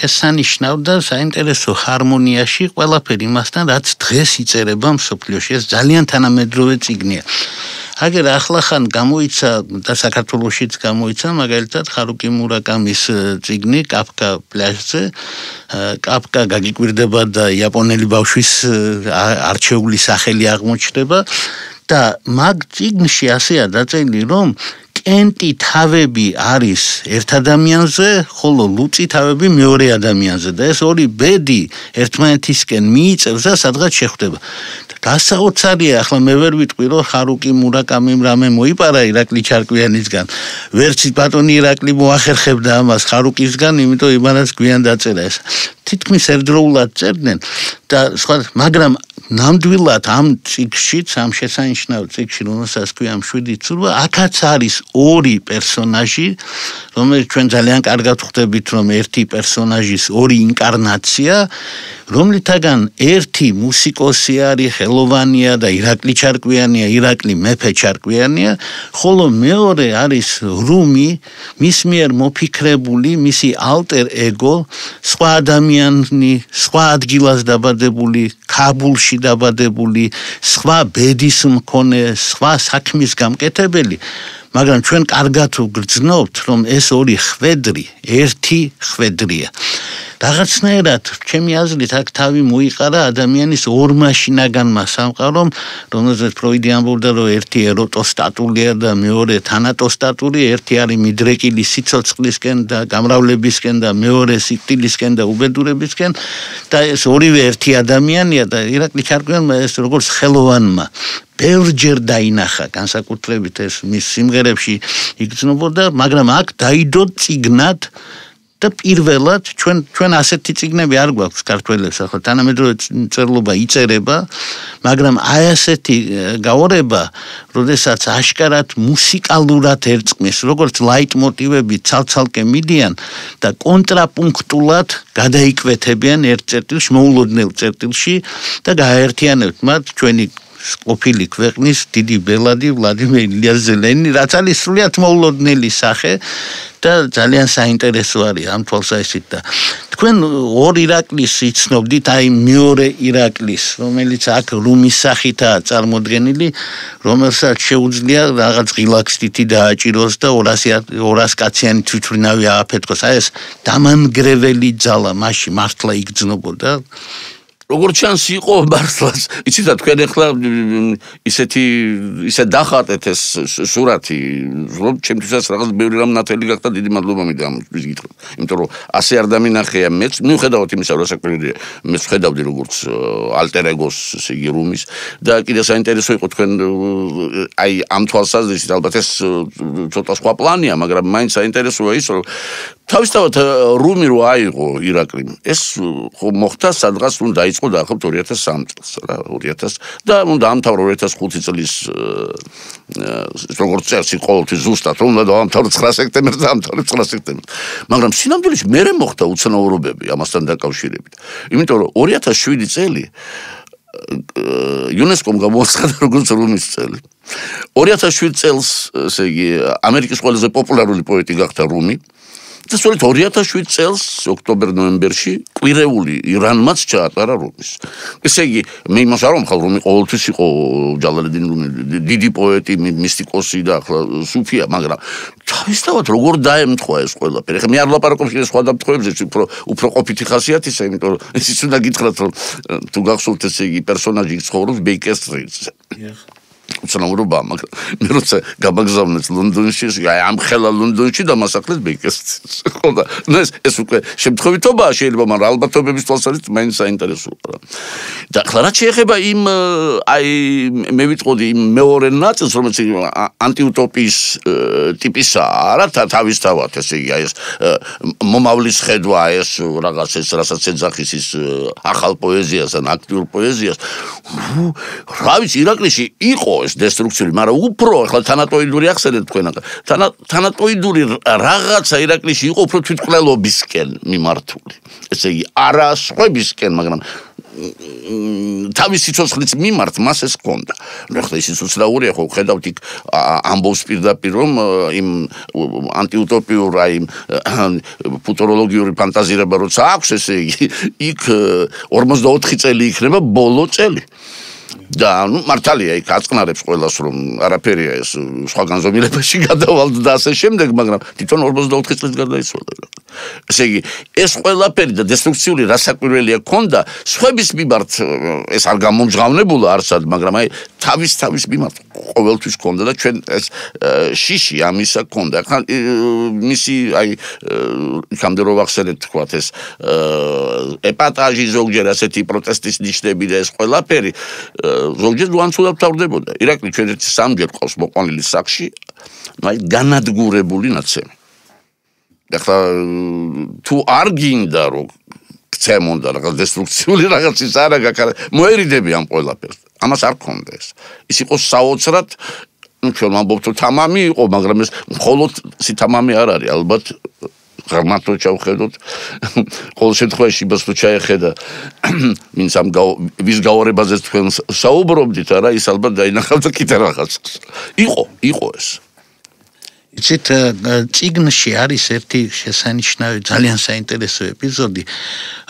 შესანიშნავ და საინტერესო ჰარმონიაში ყველაფერი იმასთან, რაც დღეს იწერება მსოფლიოში. ეს ძალიან თანამედროვე წიგნია. აგერ ახლახან გამოიცა და საქართველოშიც გამოიცა მაგალითად ხარუკი მურაკამის წიგნი კაფკა პლაჟზე. კაფკა გაგიკვირდება და იაპონელი ბავშვის არჩეული სახელი აღმოჩნდება და მაგ წიგნში ასეა დაწერილი, რომ კენტი თავები არის ერთ ადამიანზე, ხოლო ლუწი თავები მეორე ადამიანზე და ეს ორი ბედი ერთმანეთისკენ მიიწევს და სადღაც შეხვდება. გასაოცარია, ახლა მე ვერ ვიტყვი, რომ ხარუკი მურაკამიმ რამე მოიპარა ირაკლი ჩარკვიანისგან. ვერც ბატონი ირაკლი მოახერხებდა ამას ხარუკისგან, იმიტომ იმანაც გვიან დაწერა ეს. თითქმის ერთდროულად წერდნენ და სხვა, მაგრამ ნამდვილად ამ წიგნშიც, ამ შესანიშნავ წიგნში, რომელსაც ქვია მშვიდი ცურვა, აქაც არის ორი პერსონაჟი, რომელიც ჩვენ ძალიან კარგად ხვდებით, რომ ერთი პერსონაჟის ორი ინკარნაცია, რომლითაგან ერთი მუსიკოსი არის, ხელოვანია და ირაკლი ჩარკვიანია, ირაკლი მეფე ჩარკვიანია, ხოლო მეორე არის რუმი, მის მიერ მოფიქრებული, მისი ალტერ ეგო, სხვა ადამიანი, სხვა ადგილას დაბადებული, ქაბულში დაბადებული, სხვა ბედის მქონე, სხვა საქმის გამკეთებელი, მაგრამ ჩვენ კარგად ვგრძნობთ, რომ ეს ორი ხვედრი, ერთი ხვედრია. რაღაცნაირად, ჩემი აზრით, აქ თავი მოიყარა ადამიანის ორმაშინაგანმა სამყარომ, რომელზეც ფროიდი ამბობდა, რომ ერთი ეროტოსტატულია და მეორე თანატოსტატური, ერთი არის მიდრეკილი სიცოცხლისკენ და გამრავლებისკენ და მეორე სიკვდილისკენ და უბედურებისკენ და ეს ორივე ერთი ადამიანია და ირაკლი ჩარკვიანმა ეს როგორც ხელოვანმა ბევრჯერ დაინახა, განსაკუთრებით ეს მის სიმღერებში იგრძნობოდა, მაგრამ აქ დაიდო წიგნად და პირველად ჩვენ ასეთი წიგნები არ გვაქვს ქართველებს, ახლა თანამედროვე წერლობა იწერება, მაგრამ აი ასეთი გაორება, როდესაც აშკარად მუსიკალურად ერწყმის, როგორც ლაიტმოტივები ცალ-ცალკე მიდიან და კონტრაპუნქტულად გადაიკვეთებიან ერთ წერტილში, მოულოდნელ წერტილში და გააერთიანებთ მათ ჩვენი ყოფილი ქვეყნის დიდი ბელადი ვლადიმერ ილიაშვილის ლენინი, რაც არის სრულიად მოულოდნელი სახე და ძალიან საინტერესო არის ამ თვალსაზრისით და თქვენ ორ ირაკლის იცნობდით, აი მეორე ირაკლის, რომელიც აქ რუმის სახითაა წარმოდგენილი, რომელსაც შეუძლია რაღაც ღილაკსტითი დააჭიროს და 200 კაციანი თვითმფრინავი ააფეთქოს. აი ეს დამანგრეველი ძალა მასში მართლა იგრძნობოდა. როგორც ჩანს იყო მართლაც იცით რა თქვენ ახლა ისე დახატეთ ეს სურათი რომ ჩემთვისაც რაღაც ბევრი რამ ნათელი გახდა დიდი მადლობა მინდა ამისთვის გითხრათ იმიტომ რომ ასე არ დამინახია მეც მიუხედავად იმისა რომ საკვირია მეც ხედავდი როგორც ალტერ ეგოს ესე იგი რუმის და კიდე საინტერესო იყო თქვენ აი ამ თვალსაზრისით ალბათ ეს ცოტა სხვა პლანია მაგრამ მაინც საინტერესოა ის რომ თავისთავად რუმი რო აიღო ირაკლიმ ეს მოხდა სადღაც უნდა დაიწყო დაახლოებით 2003 წელს რა 2000 და უნდა ამთავრო 2005 წლის როგორც წესი ყოველთვის ზუსტად უნდა დაამთავრო 9 სექტემბერს დაამთავრო 9 სექტემბერს მაგრამ სინამდვილეში მერე მოხდა უცნაურობები ამასთან დაკავშირებით იმიტომ რომ 2007 წელი იუნესკომ გამოაცხადა როგორც რუმის წელი 2007 წელს ესე იგი ამერიკის ყველაზე პოპულარული პოეტი გახდა რუმი და სწორედ 2007 წელს ოქტომბერ-ნოემბერში კვირეული ირანმაც ჩაატარა რუმის. ესე იგი მე იმას არ ვამხარ რუმი ყოველთვის იყო ჯალალედინი რუმი დიდი პოეტი, მისტიკოსი და ახლა სუფია, მაგრამ თავისთავად როგორ დაემთხვა ეს ყველაფერი. ხა მე არ ვლაპარაკობ კიდე სხვა დამთხოვებზე, უფრო ყოფითი ხასიათისა, იმიტომ რომ ისიც უნდა გითხრათ რომ თუ გახსოვთ ესე იგი პერსონაჟი ცხოვრობს ბეიკერ სტრიტზე. უცნაურობა, მაგრამ მე როცა გამაგზავნეთ ლონდონში, აი ამ ხელა ლონდონში დამასახლეს ბეიკერსტრის. ხო და ეს უკვე შემთხვევითობაა შეიძლება, მაგრამ ალბათობების თვალსაზრისით მაინც საინტერესოა. და ახლა რაც შეეხება იმ აი მე ვიტყოდი იმ მეორე ნაწილს, რომელიც ანტიუტოპიის ტიპისაა, რა თავისთავად, ესე იგი, აი ეს მომავლის ხედვა, ეს რაღაც ეს რასაც ეძახის ის ახალ პოეზიას ან აქტიურ პოეზიას. რა ვიცი, ირაკლში იყო ეს დესტრუქციული, მაგრამ უფრო ახლა თანატოიდური ახსენეთ თქვენ თანატოიდური რაღაცა ირაკლში იყო უფრო თვითმკვლელობისკენ მიმართული. ესე იგი, არა სხვებისკენ, მაგრამ თავის სიცოცხლეც მიმართ მას ეს ჰქონდა. ნუ ახლა ისიც უცნაურია, ხო ხედავთ იქ ამბობს პირდაპირ რომ იმ ანტიუტოპიურ აი ფუტუროლოგიური ფანტაზირება როცა აქვს, ესე იგი, იქ 44 წელი იქნება ბოლო წელი. და ნუ მართალია იქ აწყნარებს ყველას რომ არაფერია ეს სხვა განზომილებაში გადავალდა და ასე შემდეგ, მაგრამ თვითონ 44 წელს გარდაიცვალა. ესე იგი, ეს ყველაფერი და დესტრუქციული რასაკვირველია ქონდა სხვების მიმართ ეს არ გამომჟღავნებულა არსად, მაგრამ აი თავის მიმართ ყოველთვის ქონდა და ჩვენ ეს შიში ამისა ქონდა. ხან მისი აი იქამდე რო ვახსენეთ თქვათ ეს ეპატაჟი ზოგჯერ ასეთი პროტესტის ნიშნები და ეს ყველაფერი ზოგჯერ უანცუდად თავდებოდა. ირაკლი ჩვენ ერთი სამჯერ ყავს მოყვანილი სახში, აი განადგურებული ნაცემი. ახლა თუ არ გინდა რომ გცემონდა რაღაც დესტრუქციული რაღაცის არა გაკარა მოერიდები ამ ყველაფერს. ამას არ ქონდა ეს. ის იყო საოცრად ნუ ჩვენ ვამბობთ რომ თამამი იყო, მაგრამ ეს მხოლოდ სითამამი არ არის, ალბათ ღრმათო ჩავხედოთ. ყოველ შემთხვევაში იმას თუ ჩაეხედა ვინც ამ ვის გაორებაზეც თქვენ საუბრობდით, არა, ის ალბათ დაინახავდა კიდე რაღაცას. იყო ეს. იცით, წიგნში არის ერთი შესანიშნავი, ძალიან საინტერესო ეპიზოდი,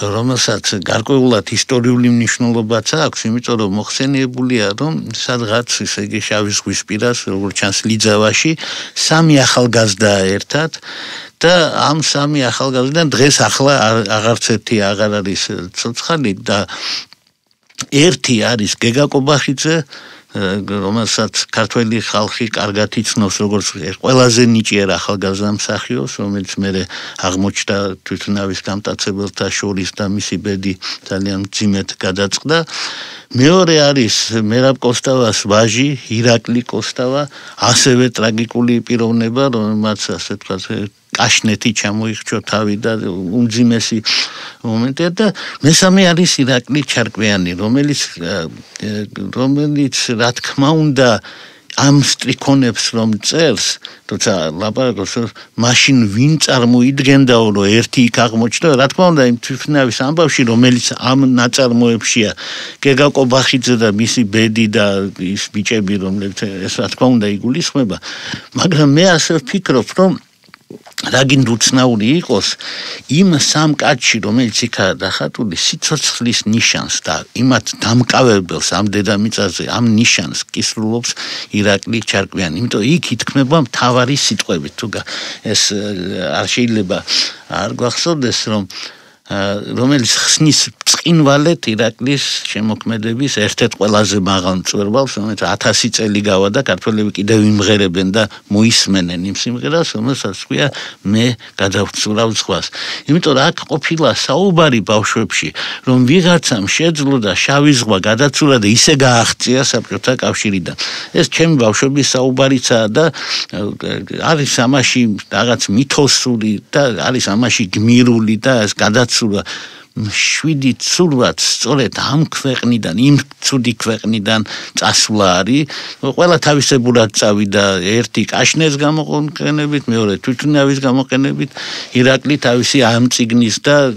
რომელსაც გარკვეულად ისტორიული მნიშვნელობაც აქვს, იმიტომ რომ მოხსენიებულია, რომ სადღაც ესე იგი შავი ზღვის პირას, როგორც ჩანს ლიძავაში, 3 ახალგაზრდაა ერთად და ამ 3 ახალგაზრდიდან დღეს ახლა აღარც ერთი აღარ არის ცოცხალი და ერთი არის გეგა კობახიძე, რომელსაც ქართველი ხალხი კარგად იცნობს როგორც ყველაზე ნიჭიერ ახალგაზრდა მსახიობს, რომელიც მერე აღმოჩნდა თვითნავის დამტაცებელთა შორის და მისი ბედი ძალიან მძიმედ გადაწყდა. მეორე არის მერაბ კოსტავას ვაჟი ირაკლი კოსტავა, ასევე ტრაგიკული პიროვნება, რომელმაც ასე თქვა კაშნეთი ჩამოიხჩო თავი და უმძიმესი მომენტია და მესამე არის ირაკლი ჩარკვიანი, რომელიც რა თქმა უნდა ამ სტრიქონებს რომ წერს, თორსა ლაპარაკობს მაშინ ვინ წარმოიდგენდაო რომ ერთი იქ აღმოჩნდა, რა თქმა უნდა იმ თვითნავის ამბავში, რომელიც ამ ნაწარმოებშია გეგა კობახიძე და მისი ბედი და ის ბიჭები, რომლებიც ეს რა თქმა უნდა იგულისხმება, მაგრამ მე ასე ვფიქრობ, რომ რა გინდა უცნაური იყოს იმ 3 კაცში, რომელიც იქაა დახატული, სიცოცხლის ნიშანს და იმათ დამკავებელს ამ დედამიწაზე, ამ ნიშანს კისრულობს ირაკლი ჩარკვიანი. იმიტომ იქ ითქმება მთავარი სიტყვები, თუ ეს არ შეიძლება არ გვახსოვდეს, რომ რომელიც ხსნის წინვალეთ ირაკლის შემოქმედების ერთ-ერთ ყველაზე მაღალ მწვერვალს, რომელიც 1000 წელი გავადა, ქართველები კიდევ იმღერებენ და მოისმენენ იმ სიმღერას, რომელსაც ქვია მე გადავცურავ ზღვას. იმიტომ რომ აქ ყოფილა საუბარი ბავშვებში, რომ ვიღაცამ შეძლო და შავი ზღვა გადაცურა და ისე გააღწია საბჭოთა კავშირიდან. ეს ჩემი ბავშვების საუბარიცაა და არის ამაში რაღაც მითოსური და არის ამაში გმირული და ეს გადაცურვა მშვიდი ცურვაც სწორედ ამ ქვეყნიდან, იმ ცუდი ქვეყნიდან წასვლა არის. ყველა თავისებურად წავიდა, ერთი კაშნეს გამოყენებით, მეორე თვითნავის გამოყენებით, ირაკლი თავისი ამ წიგნის და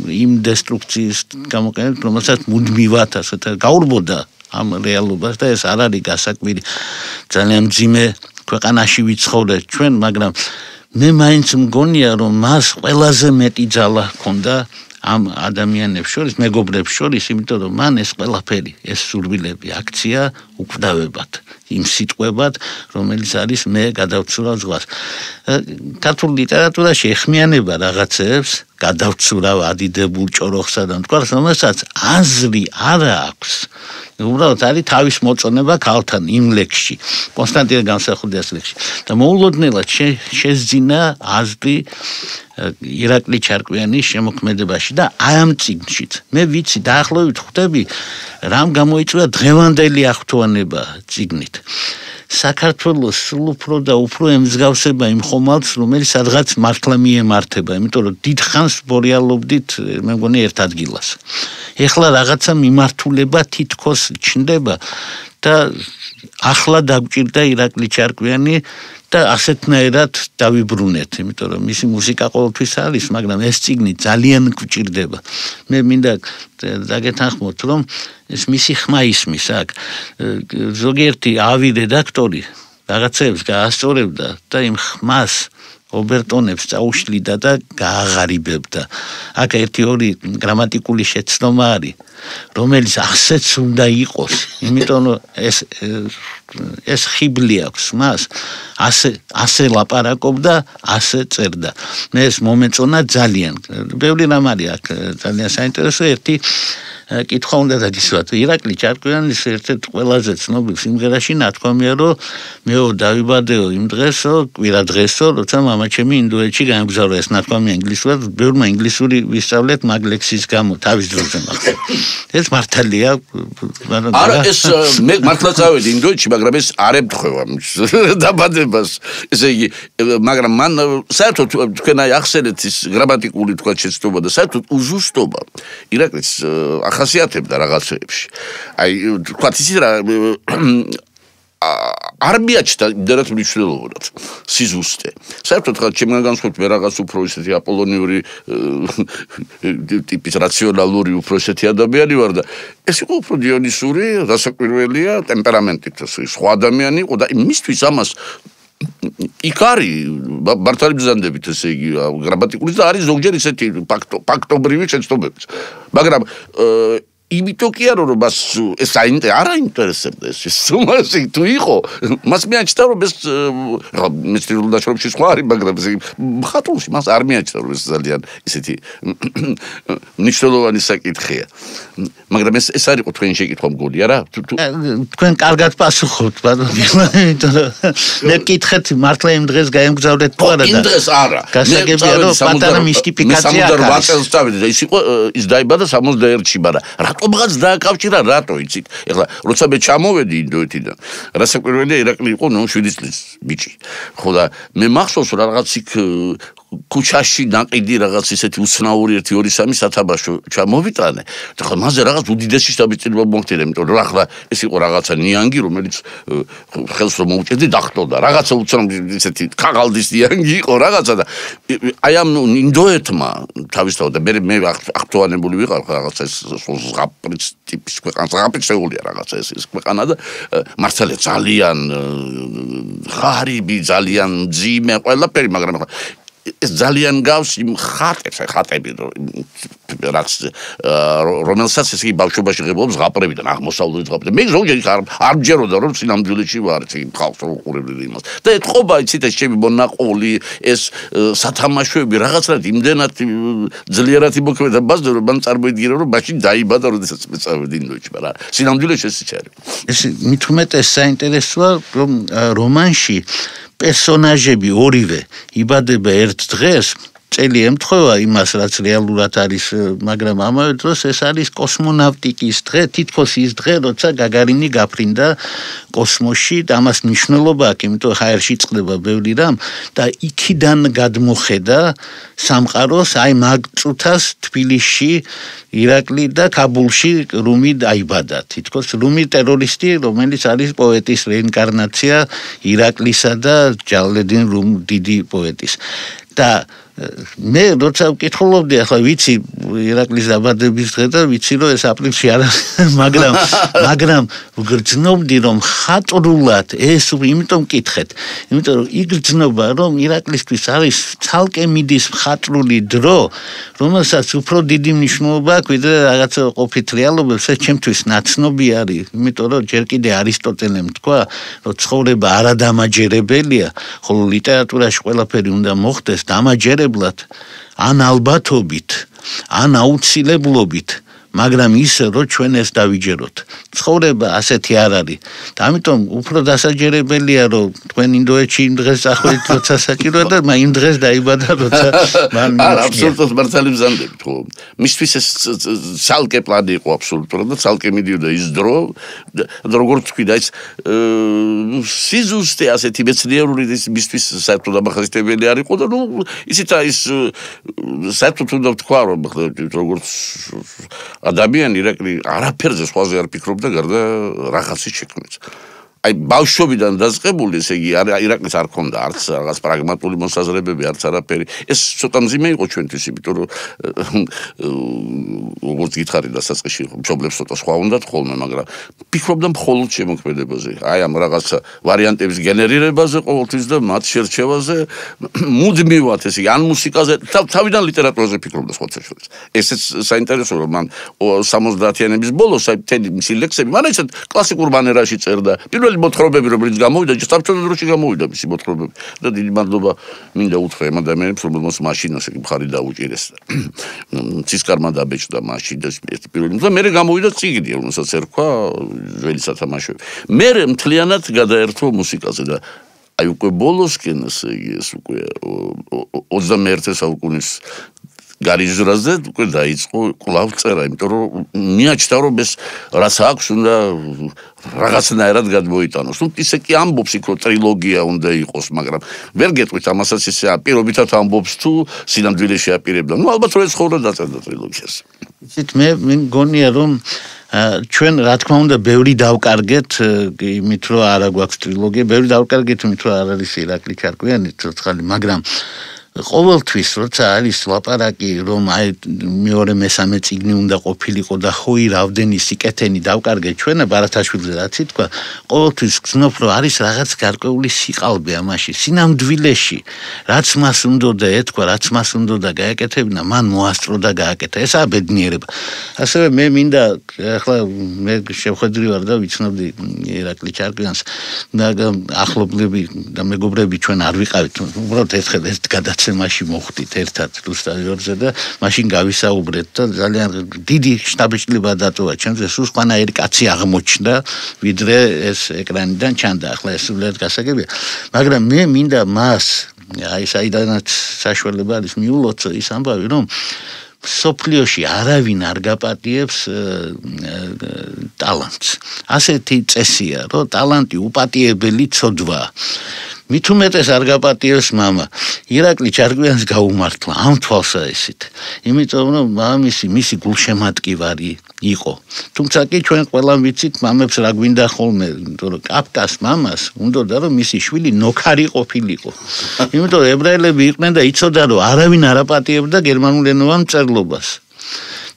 იმ დესტრუქციის გამოყენებით, რომელსაც მუდმივად ასეთ გაურბოდა ამ რეალობას და ეს არ არის გასაკვირი. ძალიან მძიმე ქვეყანაში ვიცხოვრეთ ჩვენ, მაგრამ მე მაინც მგონია, რომ მას ყველაზე მეტი ძალა ჰქონდა ამ ადამიანებს შორის, მეგობრებს შორის, იმიტომ რომ მან ეს ყველაფერი, ეს სურვილები აქცია უკვდავებად, იმ სიტყვებად, რომელიც არის მე გადავცურავ ზღვას. ქართულ ლიტერატურაში ეხმიანება რაღაცებს, გადავცურავ ადიდებულ ჭოროხსა და მტკვარს, რომელსაც აზრი არ აქვს. უბრალოდ არის თავის მოწონება ქალთან იმ ლექსში, კონსტანტინე გამსახურდიას ლექსში. და მოულოდნელად შეძინა აზრი ირაკლი ჩარკვიანის შემოქმედებაში და ამ წიგნშიც. მე ვიცი, დაახლოებით ხვდები, რამ გამოიწვია დღევანდელი აღფრთოვანება წიგნით. საქართველოს სულ უფრო და უფრო ემსგავსება იმ ხომალდს, რომელიც სადღაც მართლა მიემართება, იმიტომ რომ დიდხანს ბორიალობდით, მე მგონი ერთ ადგილას. ეხლა რაღაცა მიმართულება თითქოს ჩნდება და ახლა დაგვჭირდა ირაკლი ჩარკვიანი და ასეთნაირად დავიბრუნეთ, იმიტომ რომ მისი მუსიკა ყოველთვის არის, მაგრამ ეს წიგნი ძალიან გვჭირდება. მე მინდა დაგეთანხმოთ, რომ ეს მისი ხმა ისმის აქ. ზოგიერთი ავი რედაქტორი რაღაცებს გაასწორებდა და იმ ხმას ობერტონებს წაუშლიდა და გააღარიბებდა. აქ ერთი-ორი გრამატიკული შეცდომა არის, რომელიც ასეც უნდა იყოს, იმიტომ რომ ეს ხიბლი აქვს მას, ასე ლაპარაკობდა, ასე წერდა. მე ეს მომეწონა ძალიან. ბევრი რამ არის აქ ძალიან საინტერესო, ერთი კითხვა უნდა დაგისვათ. ირაკლი ჩარკვიანის ერთ-ერთ ყველაზე ცნობილ სიმღერაში ნათქვამია, რომ მეო დავიბადეო იმ დღესო, კვირა დღესო, როცა მამაჩემი ინდოეთში გაემგზავრა. ეს ნათქვამია ინგლისურად, ბევრმა ინგლისური ვისწავლეთ მაგ ლექსის გამო, თავის დროზე მახსოვს. ეს მართალია, მაგრამ არა, ეს მე მართლა წავედი ინდოეთში, მაგრამ ეს არ ემთხვევა დაბადებას. ესე იგი, მაგრამ მან საერთოდ თქვენ აი ახსენეთ ის გრამატიკული თქვა შეცდომა და საერთოდ უზუსტობა ირაკლის ახასიათებდა რაღაცეებში. აი, თქვა ისიც რა არ მიაჩნდა იმდენად მნიშვნელოვნად სიზუსტე. საერთოდ ხა ჩემგან განსხვავებით მე რაღაც უფრო ისეთი აპოლონიური ტიპის რაციონალური უფრო ისეთი ადამიანი ვარ და ეს იყო უფრო დიონისური, დასაკვირველია ტემპერამენტით, სხვა ადამიანი იყო და მისთვის ამას იქ არის მართალი ბრძანდებით, ესე იგი გრამატიკული და არის ზოგჯერ ისეთი ფაქტობრივი შეცდომებიც. მაგრამ იმიტომ კი არა რომ მას ეს არ აინტერესებდა ეს სუმასი თუ იყო, მას მიაჩნდა რომ ეს მეცნიერულ დაშრომებში სხვა არის, მაგრამ ეს მხატვრულში მას არ მიაჩნდა რომ ეს ძალიან ისეთი მნიშვნელოვანი საკითხია. მაგრამ ეს არ იყო თქვენი შეკითხვა მგონი, არა? თქვენ კარგად პასუხობთ, იმიტომ რომ მე გკითხეთ მართლა იმ დღეს გაემგზავრეთ თუ არა და იმ დღეს არა. გასაგებია რომ პატარა მისტიფიკაცია აქვს. 68 წელს წავედი და ის დაიბადა 61-ში, მაგრამ რატომღაც დააკავშირა, რატო იცით? ეხლა როცა მე ჩამოვედი ინდოეთიდან, რასაკვირველია ირაკლი იყო 7 წლის ბიჭი. ხო და მე მახსოვს რომ რაღაც იქ ქუჩაში ნაყიდი რაღაც ისეთი უცნაური 1-2-3 სათამაშო ჩამოვიტანე და ხა მასზე რაღაც უდიდესი შტაბიჭილება მომხდარა, იმიტომ რომ ახლა ეს იყო რაღაცა ნიანგი, რომელიც ხელს რომ მოუჭედი დახტოდა, რაღაცა უცნაური ისეთი ქაღალდის ნიანგი იყო რაღაცა და აი ამ ინდოეთმა თავისთავად და მე აღფრთოვანებული ვიყავ რაღაცა ეს ზღაპრიც ტიპის ქვეყანა, ზღაპრიცეულია რაღაცა ეს ქვეყანა და მართალია ძალიან ღარიბი, ძალიან მძიმე ყველაფერი, მაგრამ ეს ძალიან გავს იმ ხატებს, ხატები რაც რომელსაც ესე იგი ბავშვობაში ღებულობს ზღაპრებიდან აღმოსავლეთ ზღაპრებიდან მე ზოგჯერ არ მჯეროდა რომ სინამდვილეში ვარ ესე იგი ხალხს რო უყურებდი იმას და ეთყობა იცით ეს ჩემი მონაყოლი ეს სათამაშოები რაღაცნაირად იმდენად ძლიერად იმოქმედა ბაზზე რომ მან წარმოიდგინა რომ მაშინ დაიბადა როდესაც მე წავედი ინდოეთში მაგრამ სინამდვილეში ეს არის ეს მით უმეტეს საინტერესოა რომ რომანში პერსონაჟები ორივე იბადება ერთ დღეს წელი ემთხვევა იმას რაც რეალურად არის მაგრამ ამავე დროს ეს არის კოსმონავტიკის დღე თითქოს ის დღე როცა გაგარინი გაფრინდა კოსმოსში და ამას მნიშვნელობა აქვს იმიტომ ხა აერში წყდება ბევრი რამ და იქიდან გადმოხედა სამყაროს აი მაგ წუთას თბილისში ირაკლი და ქაბულში რუმი დაიბადა თითქოს რუმი ტერორისტი რომელიც არის პოეტის რეინკარნაცია ირაკლისა და ჯალალედინ რუმ დიდი პოეტის და მე როცა ვკითხულობდი ახლა ვიცი ირაკლის დაბადების დღე და ვიცი რომ ეს აპრილში არ არის მაგრამ ვგრძნობდი რომ ხატრულად ეს იმიტომ ვკითხეთ იმიტომ რომ იგრძნობა რომ ირაკლისთვის არის ცალკე მიდის ხატრული დრო რომელსაც უფრო დიდი მნიშვნელობა აქვს ვიდრე რაღაცა ყოფით რეალობებს ეს ჩემთვის ნაცნობი არის იმიტომ რომ ჯერ კიდე არისტოტელემ თქვა რომ ცხოვრება არადამაჯერებელია ხოლო ლიტერატურაში ყველაფერი უნდა მოხდეს დამაჯერებლად ან ალბათობით ან აუცილებლობით მაგრამ ისე რომ ჩვენ ეს დავიჯეროთ ცხოვრება ასეთი არ არის და ამიტომ უფრო დასაჯერებელია რომ თქვენ ინდოეთში იმ დღეს წახვიდეთ როცა საჭიროა და იმ დღეს დაიბადა როცა მან აბსოლუტურად მართალი ბრძანდებით ხო მისთვის ეს ცალკე პლანი იყო აბსოლუტურად და ცალკე მიდიოდა ის დრო და როგორც თქვი და ის სიზუსტე ასეთი მეცნიერული ის მისთვის საერთოდ დამახასიათებელი არ იყო და ნუ ისიც ის საერთოდ უნდა ვთქვა რომ როგორც ადამიანი ირაკლი არაფერზე სხვაზე არ ფიქრობდა გარდა რაღაცის შექმნით. აი ბავშვობიდან დაწყებული ესე იგი ირაკლის არ ქონდა არც რაღაც პრაგმატული მოსაზრებები არც არაფერი. ეს ცოტა მძიმე იყო ჩვენთვის, იმიტომ რომ როგორც გითხარი დასაწყისში მშობლებს ცოტა სხვა უნდათ ხოლმე, მაგრამ ფიქრობდა მხოლოდ შემოქმედებაზე. აი ამ რაღაც ვარიანტების გენერირებაზე ყოველთვის და მათ შერჩევაზე მუდმივად ესე იგი ან მუსიკაზე თავიდან ლიტერატურაზე ფიქრობდა სხვათა შორის. ესეც საინტერესოა რომ მან 70-იანების ბოლოს აი თემი მისი ლექსები მან ისეთ კლასიკურ მანერაში წერდა. პირველი მოთხრობები რომელიც გამოვიდა საბჭოთა დროში გამოვიდა მისი მოთხრობები და დიდი მადლობა მინდა უთხრა ამ ადამიანებს რომელმაც მაშინაც იგი მხარი დაუჭირეს ცისკარმა დაბეჭდა მაშინ და პირველი და მერე გამოვიდა წიგნი რომელსაც ერქვა ძველი სათამაშოები მერე მთლიანად გადაერთო მუსიკაზე და აი უკვე ბოლოსკენ ეს უკვე 21 საუკუნის გარიზრაზე უკვე დაიწყო კვლავ წერა, იმიტომ რომ მიაჩნდა რომ ეს რაც აქვს უნდა რაღაცნაირად გადმოიტანოს. ნუ ისე კი ამბობს იქ რომ ტრილოგია უნდა იყოს, მაგრამ ვერ გეტყვით ამასაც ისე პირობითად ამბობს თუ სინამდვილეში აპირებდა. ნუ ალბათ რომ ეს ხოვრა დაწერდა ტრილოგიას. იცით მე მგონია რომ ჩვენ რა თქმა უნდა ბევრი დავკარგეთ იმით რომ არა გვაქვს ტრილოგია, ბევრი დავკარგეთ იმით რომ არ არის ირაკლი ჩარკვიანი ცოცხალი, მაგრამ ყოველთვის როცა არის ლაპარაკი რომ აი მეორე მესამე წიგნი უნდა ყოფილიყო და ხოი რავდენი სიკეთენი დავკარგეთ ჩვენ ბარათაშვილზე რაც ითქვა ყოველთვის გძნობ რომ არის რაღაც გარკვეული სიყალბე ამაში სინამდვილეში რაც მას უნდა და ეთქვა რაც მას უნდა და გააკეთებინა მან მოასწრო და გააკეთა ესაა ბედნიერება ასევე მე მინდა ახლა მე შევხედრი ვარ და ვიცნობდი ირაკლი ჩარკვიანს და ახლობლები და მეგობრები ჩვენ არ ვიყავით უბრალოდ ერთხელ ეს გადაცემაში მოხვდით ერთად რუსთავიორზე და მაშინ გავისაუბრეთ და ძალიან დიდი შტაბეჭდილება დატოვა ჩემს სულ სხვანაირი კაცი აღმოჩნდა ვიდრე ეს ეკრანიდან ჩანდა ახლა ეს სულად გასაგებია მაგრამ მე მინდა მას აი საიდანაც საშუალება არის მიულოცო ის ამბავი რომ სოფლიოში არავინ არ გაპატიებს ტალანტს ასეთი წესია რომ ტალანტი უპატიებელი ცოდვაა მით უმეტეს არ გაპატიებს მამა ირაკლი ჩარკვიანს გაუმართლა ამ თვალსაჩინით იმიტომ რომ მისი გულშემატკივარი იყო თუმცა კი ჩვენ ყველამ ვიცით მამებს რა გვინდა ხოლმე იმიტომ რომ კაფკას მამას უნდოდა რომ მისი შვილი ნოქარი ყოფილიყო იმიტომ რომ ებრაელები იყვნენ და იცოდა რომ არავინ არ აპატიებდა გერმანულენოვან მწერლობას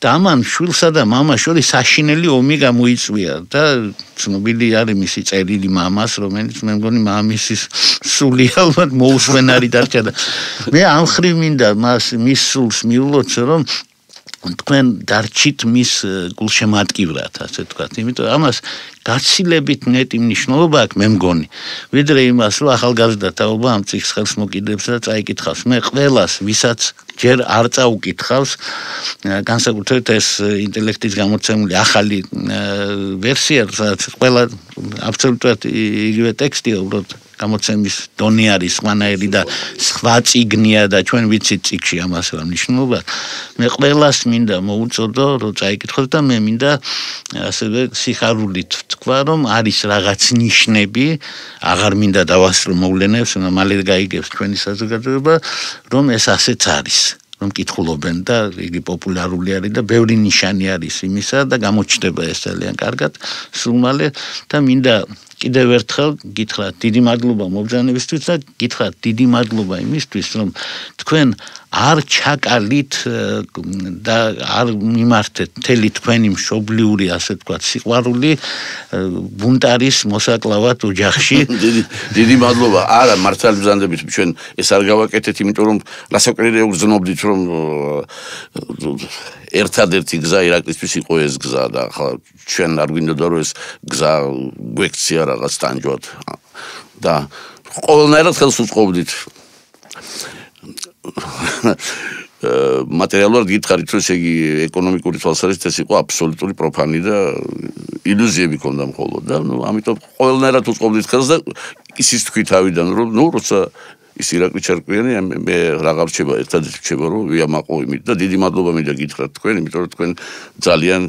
და ამან შვილსა და მამას შორის საშინელი ომი გამოიწვია და ცნობილი არის მისი წერილი მამას რომელიც მე მგონი მამისის სული ალბათ მოუსვენარი დარჩა და მე ამ ხრივ მინდა მის სულს მიულოცო რომ თქვენ დარჩით მის გულშემატკივრად, ასე ვთქვათ. იმიტომ ამას გაცილებით მეტი მნიშვნელობა აქვს, მე მგონი, ვიდრე იმას, რომ ახალგაზრდა თაობა ამ წიგნს ხელს მოკიდებს და წაიკითხავს. მე ყველას, ვისაც ჯერ არ წაუკითხავს, განსაკუთრებით ეს ინტელექტის გამოცემული ახალი ვერსია, სადაც ყველა აბსოლუტურად იგივე ტექსტია, უბრალოდ გამოცემის დონე არის სხვანაირი და სხვა წიგნია და ჩვენ ვიცით წიგნში ამას რა მნიშვნელობა. მე ყველას მინდა მოუწოდო, რომ წაიკითხოს და მე მინდა ასევე სიხარულით თქვა, რომ არის რაღაც ნიშნები, აღარ მინდა დავასრულო მოვლენებს, მაგრამ მალე გაიგებს ჩვენი საზოგადოება, რომ ეს ასეც არის. რომ კითხულობენ და იგი პოპულარული არის და ბევრი ნიშანი არის იმისა და გამოჩნდება ეს ძალიან კარგად სულ მალე და მინდა კიდევ ერთხელ გითხრათ დიდი მადლობა მობრძანებისთვის და გითხრათ დიდი მადლობა იმისთვის რომ თქვენ არ ჩაკალით და არ მიმართეთ მთელი თქვენი მშობლიური ასე ვთქვათ სიყვარული ბუნტარის მოსაკლავად ოჯახში დიდი მადლობა არა მართალი ბრძანდებით ჩვენ ეს არ გავაკეთეთ იმიტომ რომ რასაკვირველია გრძნობდით რომ ერთადერთი გზა ირაკლისთვის იყო ეს გზა და ხა ჩვენ არ გვინდოდა რომ ეს გზა გვექცია რაღაც ტანჯვად და ყოველნაირად ხელს უწყობდით მატერიალურად გითხარით რომ ესე იგი ეკონომიკური თვალსაზრისით ეს იყო აბსოლუტური პროფანი და ილუზიები ქონდა მხოლოდ და ნუ ამიტომ ყოველნაირად უწყობდით ხელს და ისიც თქვი თავიდან რომ ნუ როცა ის ირაკლი ჩარკვიანი მე რაღა რჩება ერთადერთი რჩება რომ ვიამაყო იმით და დიდი მადლობა მინდა გითხრათ თქვენ იმიტომ რომ თქვენ ძალიან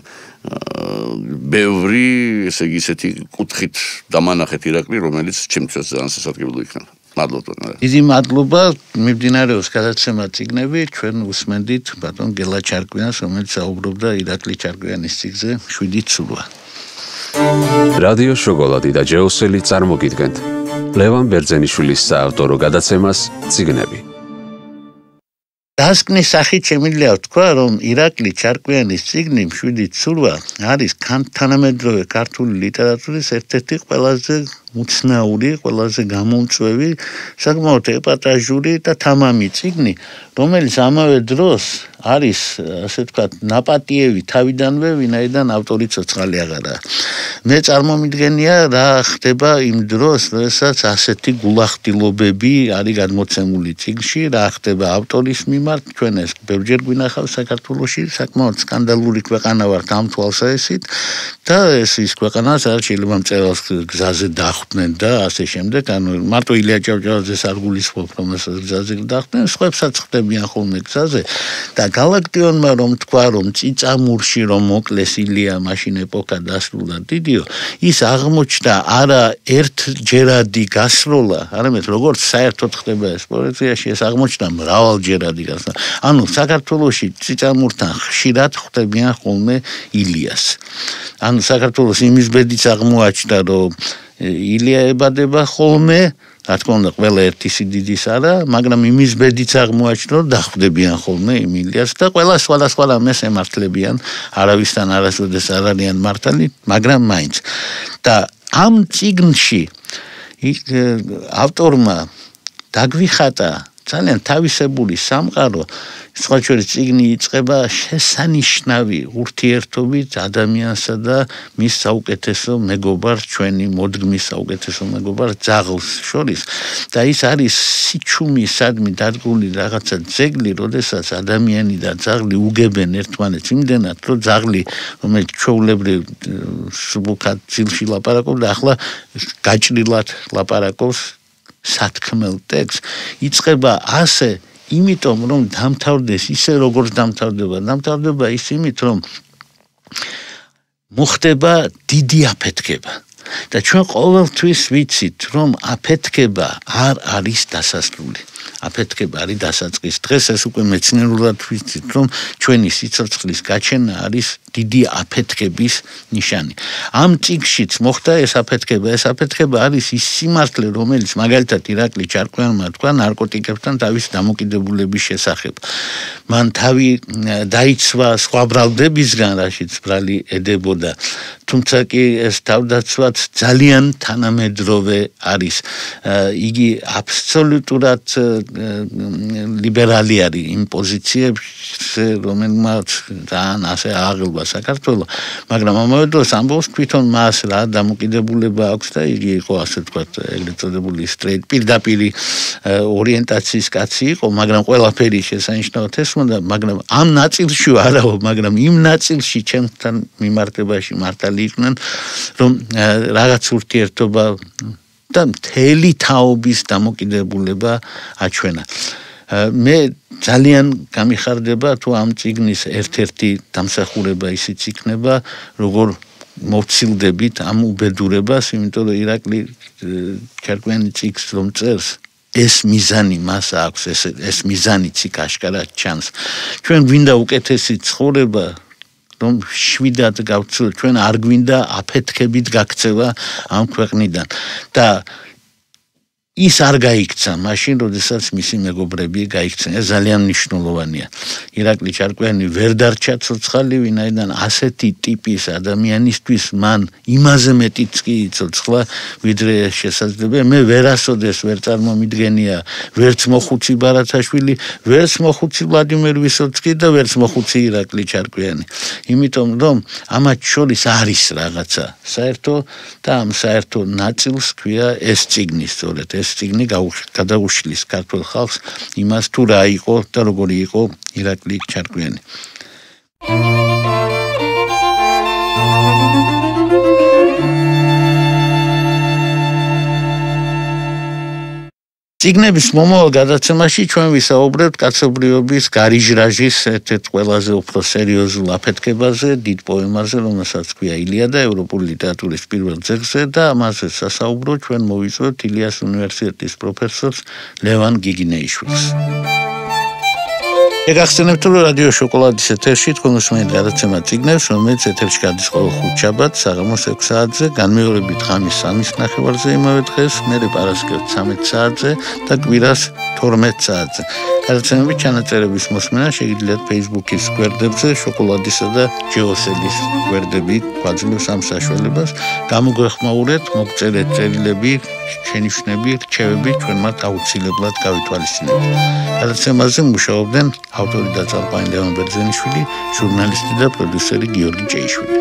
ბევრი ესე იგი ისეთი კუთხით დამანახეთ ირაკლი რომელიც ჩემთვის ძალიან სასარგებლო იქნება მადლობა დიდი მადლობა მიმდინარეობს გადაცემა წიგნები ჩვენ უსმენდით ბატონ გელა ჩარკვიანს რომელიც საუბრობდა ირაკლი ჩარკვიანის წიგნზე მშვიდი ცურვა რადიო შოკოლადი და ჯეოსელი წარმოგიდგენთ ლევან ბერძენიშვილის საავტორო გადაცემას წიგნები დასკნის სახით შემიძლია ვთქვა რომ ირაკლი ჩარკვიანის წიგნი მშვიდი ცურვა არის თანამედროვე ქართული ლიტერატურის ერთ-ერთი ყველაზე უცნაური, ყველაზე გამომწვევი, საკმაოდ ეპატაჟური და თამამი წიგნი, რომელიც ამავე დროს არის, ასე ვთქვათ, ნაპატიევი თავიდანვე, ვინაიდან ავტორი ცოცხალი აღარაა. მე წარმომიდგენია რა ხდება იმ დროს, როდესაც ასეთი გულახდილობები არის გადმოცემული წიგნში, რა ხდება ავტორის მიმართ, ჩვენ ეს ბევრჯერ გვინახავს საქართველოში, საკმაოდ სკანდალური ქვეყანა ვართ ამ თვალსაზრისით და ეს ის ქვეყანა, სადაც შეიძლება მწერალს გზაზე დახვდნენ და ასე შემდეგ, ანუ მარტო ილია ჭავჭავაძეს არ გულისხმობ, რომ ესაც გზაზე დახვდნენ, სხვებსაც ხდებიან ხოლმე გზაზე და გალაქტიონმა რომ თქვა, რომ წიწამურში რომ მოკლეს ილია, მაშინ ეპოქა დასრულდა დიდიო, ის აღმოჩნდა არა ერთჯერადი გასროლა, არამედ როგორც საერთოდ ხდება ეს პოეზიაში, ეს აღმოჩნდა მრავალჯერადი გასროლა. ანუ საქართველოში წიწამურთან ხშირად ხდებიან ხოლმე ილიას. ანუ საქართველოს იმის ბედიც აღმოაჩნდა, რომ ილია ებადება ხოლმე, რა თქმა უნდა, ყველა ერთი სიდიდის არა, მაგრამ იმის ბედიც აღმოაჩნდა, რომ დახვდებიან ხოლმე იმ ილიას და ყველა სხვადასხვა რამეს ემართლებიან, არავისთან არასოდეს არ არიან მართალი, მაგრამ მაინც. და ამ წიგნში ავტორმა დაგვიხატა ძალიან თავისებული სამყარო, სხვა შორის წიგნი იწყება შესანიშნავი ურთიერთობით ადამიანსა და მის საუკეთესო მეგობარ, ჩვენი მოდგმის საუკეთესო მეგობარ ძაღლს შორის და ის არის სიჩუმისადმი დადგული რაღაცა ძეგლი, როდესაც ადამიანი და ძაღლი უგებენ ერთმანეთს იმდენად, რომ ძაღლი, რომელიც ჩვეულებრივ სუბუქად ძილში ლაპარაკობს და ახლა გაჭრილად ლაპარაკობს სათქმელ ტექსტს, იწყება ასე იმიტომ რომ დამთავრდეს ისე როგორც დამთავრდება ის იმით რომ მოხდება დიდი აფეთქება და ჩვენ ყოველთვის ვიცით რომ აფეთქება არ არის დასასრული აფეთქება არის დასაწყისი დღეს ეს უკვე მეცნიერულად ვიცით რომ ჩვენი სიცოცხლის გაჩენა არის დიდი აფეთქების ნიშანი ამ წიგნშიც მოხდა ეს აფეთქება არის ის სიმართლე რომელიც მაგალითად ირაკლი ჩარკვიანმა თქვა ნარკოტიკებთან თავის დამოკიდებულების შესახებ მან თავი დაიცვა სხვა ბრალდებისგან რაშიც ბრალი ედებოდა თუმცა კი ეს თავდაცვაც ძალიან თანამედროვე არის იგი აბსოლუტურად ლიბერალი არის იმ პოზიციებზე, რომელმაც ძალიან ასე აღელვა საქართველოს, მაგრამ ამავე დროს ამბობს თვითონ მას რა დამოკიდებულება აქვს და იგი იყო ასე ვთქვათ, ეგრეთ წოდებული straight პირდაპირ ორიენტაციის კაცი იყო, მაგრამ ყველაფერი შესანიშნავად ესმოდა, მაგრამ ამ ნაწილში არაო, მაგრამ იმ ნაწილში ჩემთან მიმართებაში მართალი იყვნენ, რომ რაღაც ურთიერთობა და მთელი თაობის დამოკიდებულება აჩვენა. მე ძალიან გამიხარდება თუ ამ წიგნის ერთ-ერთი დამსახურება ისიც იქნება, როგორ მოვცილდებით ამ უბედურებას, იმიტომ რომ ირაკლი ჩარკვიანი წიგნს რომ წერს, ეს მიზანი მას აქვს, ეს მიზანიც იქ აშკარად ჩანს. ჩვენ გვინდა უკეთესი ცხოვრება, რომ შვიდად გავცილოთ, ჩვენ არ გვინდა აფეთქებით გაქცევა ამ ქვეყნიდან და ის არ გაიქცა მაშინ, როდესაც მისი მეგობრები გაიქცნენ. ეს ძალიან მნიშვნელოვანია. ირაკლი ჩარკვიანი ვერ დარჩა ცოცხალი, ვინაიდან ასეთი ტიპის ადამიანისთვის მან იმაზე მეტიც კი იცოცხლა, ვიდრე შესაძლებელია. მე ვერასოდეს ვერ წარმომიდგენია ვერც მოხუცი ბარათაშვილი, ვერც მოხუცი ვლადიმერ ვისოცკი და ვერც მოხუცი ირაკლი ჩარკვიანი. იმიტომ რომ ამათ შორის არის რაღაცა საერთო და ამ საერთო ნაწილს ქვია ეს წიგნი სწორედ. ეს წიგნი გადაუშლის ქართულ ხალხს იმას თუ რა იყო და როგორი იყო ირაკლი ჩარკვიანი. წიგნების მომავალ გადაცემაში ჩვენ ვისაუბრებთ კაცობრიობის გარიჟრაჟის ერთ-ერთ ყველაზე უფრო სერიოზულ აფეთქებაზე, დიდ პოემაზე, რომელსაც ქვია ილიადა, ევროპული ლიტერატურის პირველ ძეგლზე და ამაზე სასაუბრო ჩვენ მოვიწვევთ ილიას უნივერსიტეტის პროფესორს ლევან გიგინეიშვილს. ეგახსენებთ, რომ რადიო შოკოლადის ეთერში თქვენ უსმენთ გადაცემა წიგნებს, რომელიც ეთერში გადის ყოველ ხუთშაბათს საღამოს 6 საათზე, განმეორებით ღამის 3:30-ზე იმავე დღეს, მერე პარასკევს 13 საათზე და კვირას 12 საათზე. გადაცემების ჩანაწერების მოსმენა შეგიძლიათ Facebook-ის გვერდებზე, შოკოლადისა და ჯეოსელის გვერდები გვაძლევს ამ საშუალებას. გამოგვეხმაურეთ, მოგწერეთ წერილები, შენიშვნები, რჩევები, ჩვენ მათ აუცილებლად გავითვალისწინებთ. გადაცემაზე მუშაობდნენ ავტორი და წარკვიანი ლევან ბერძენიშვილი, ჟურნალისტი და პროდიუსერი გიორგი ჭეიშვილი.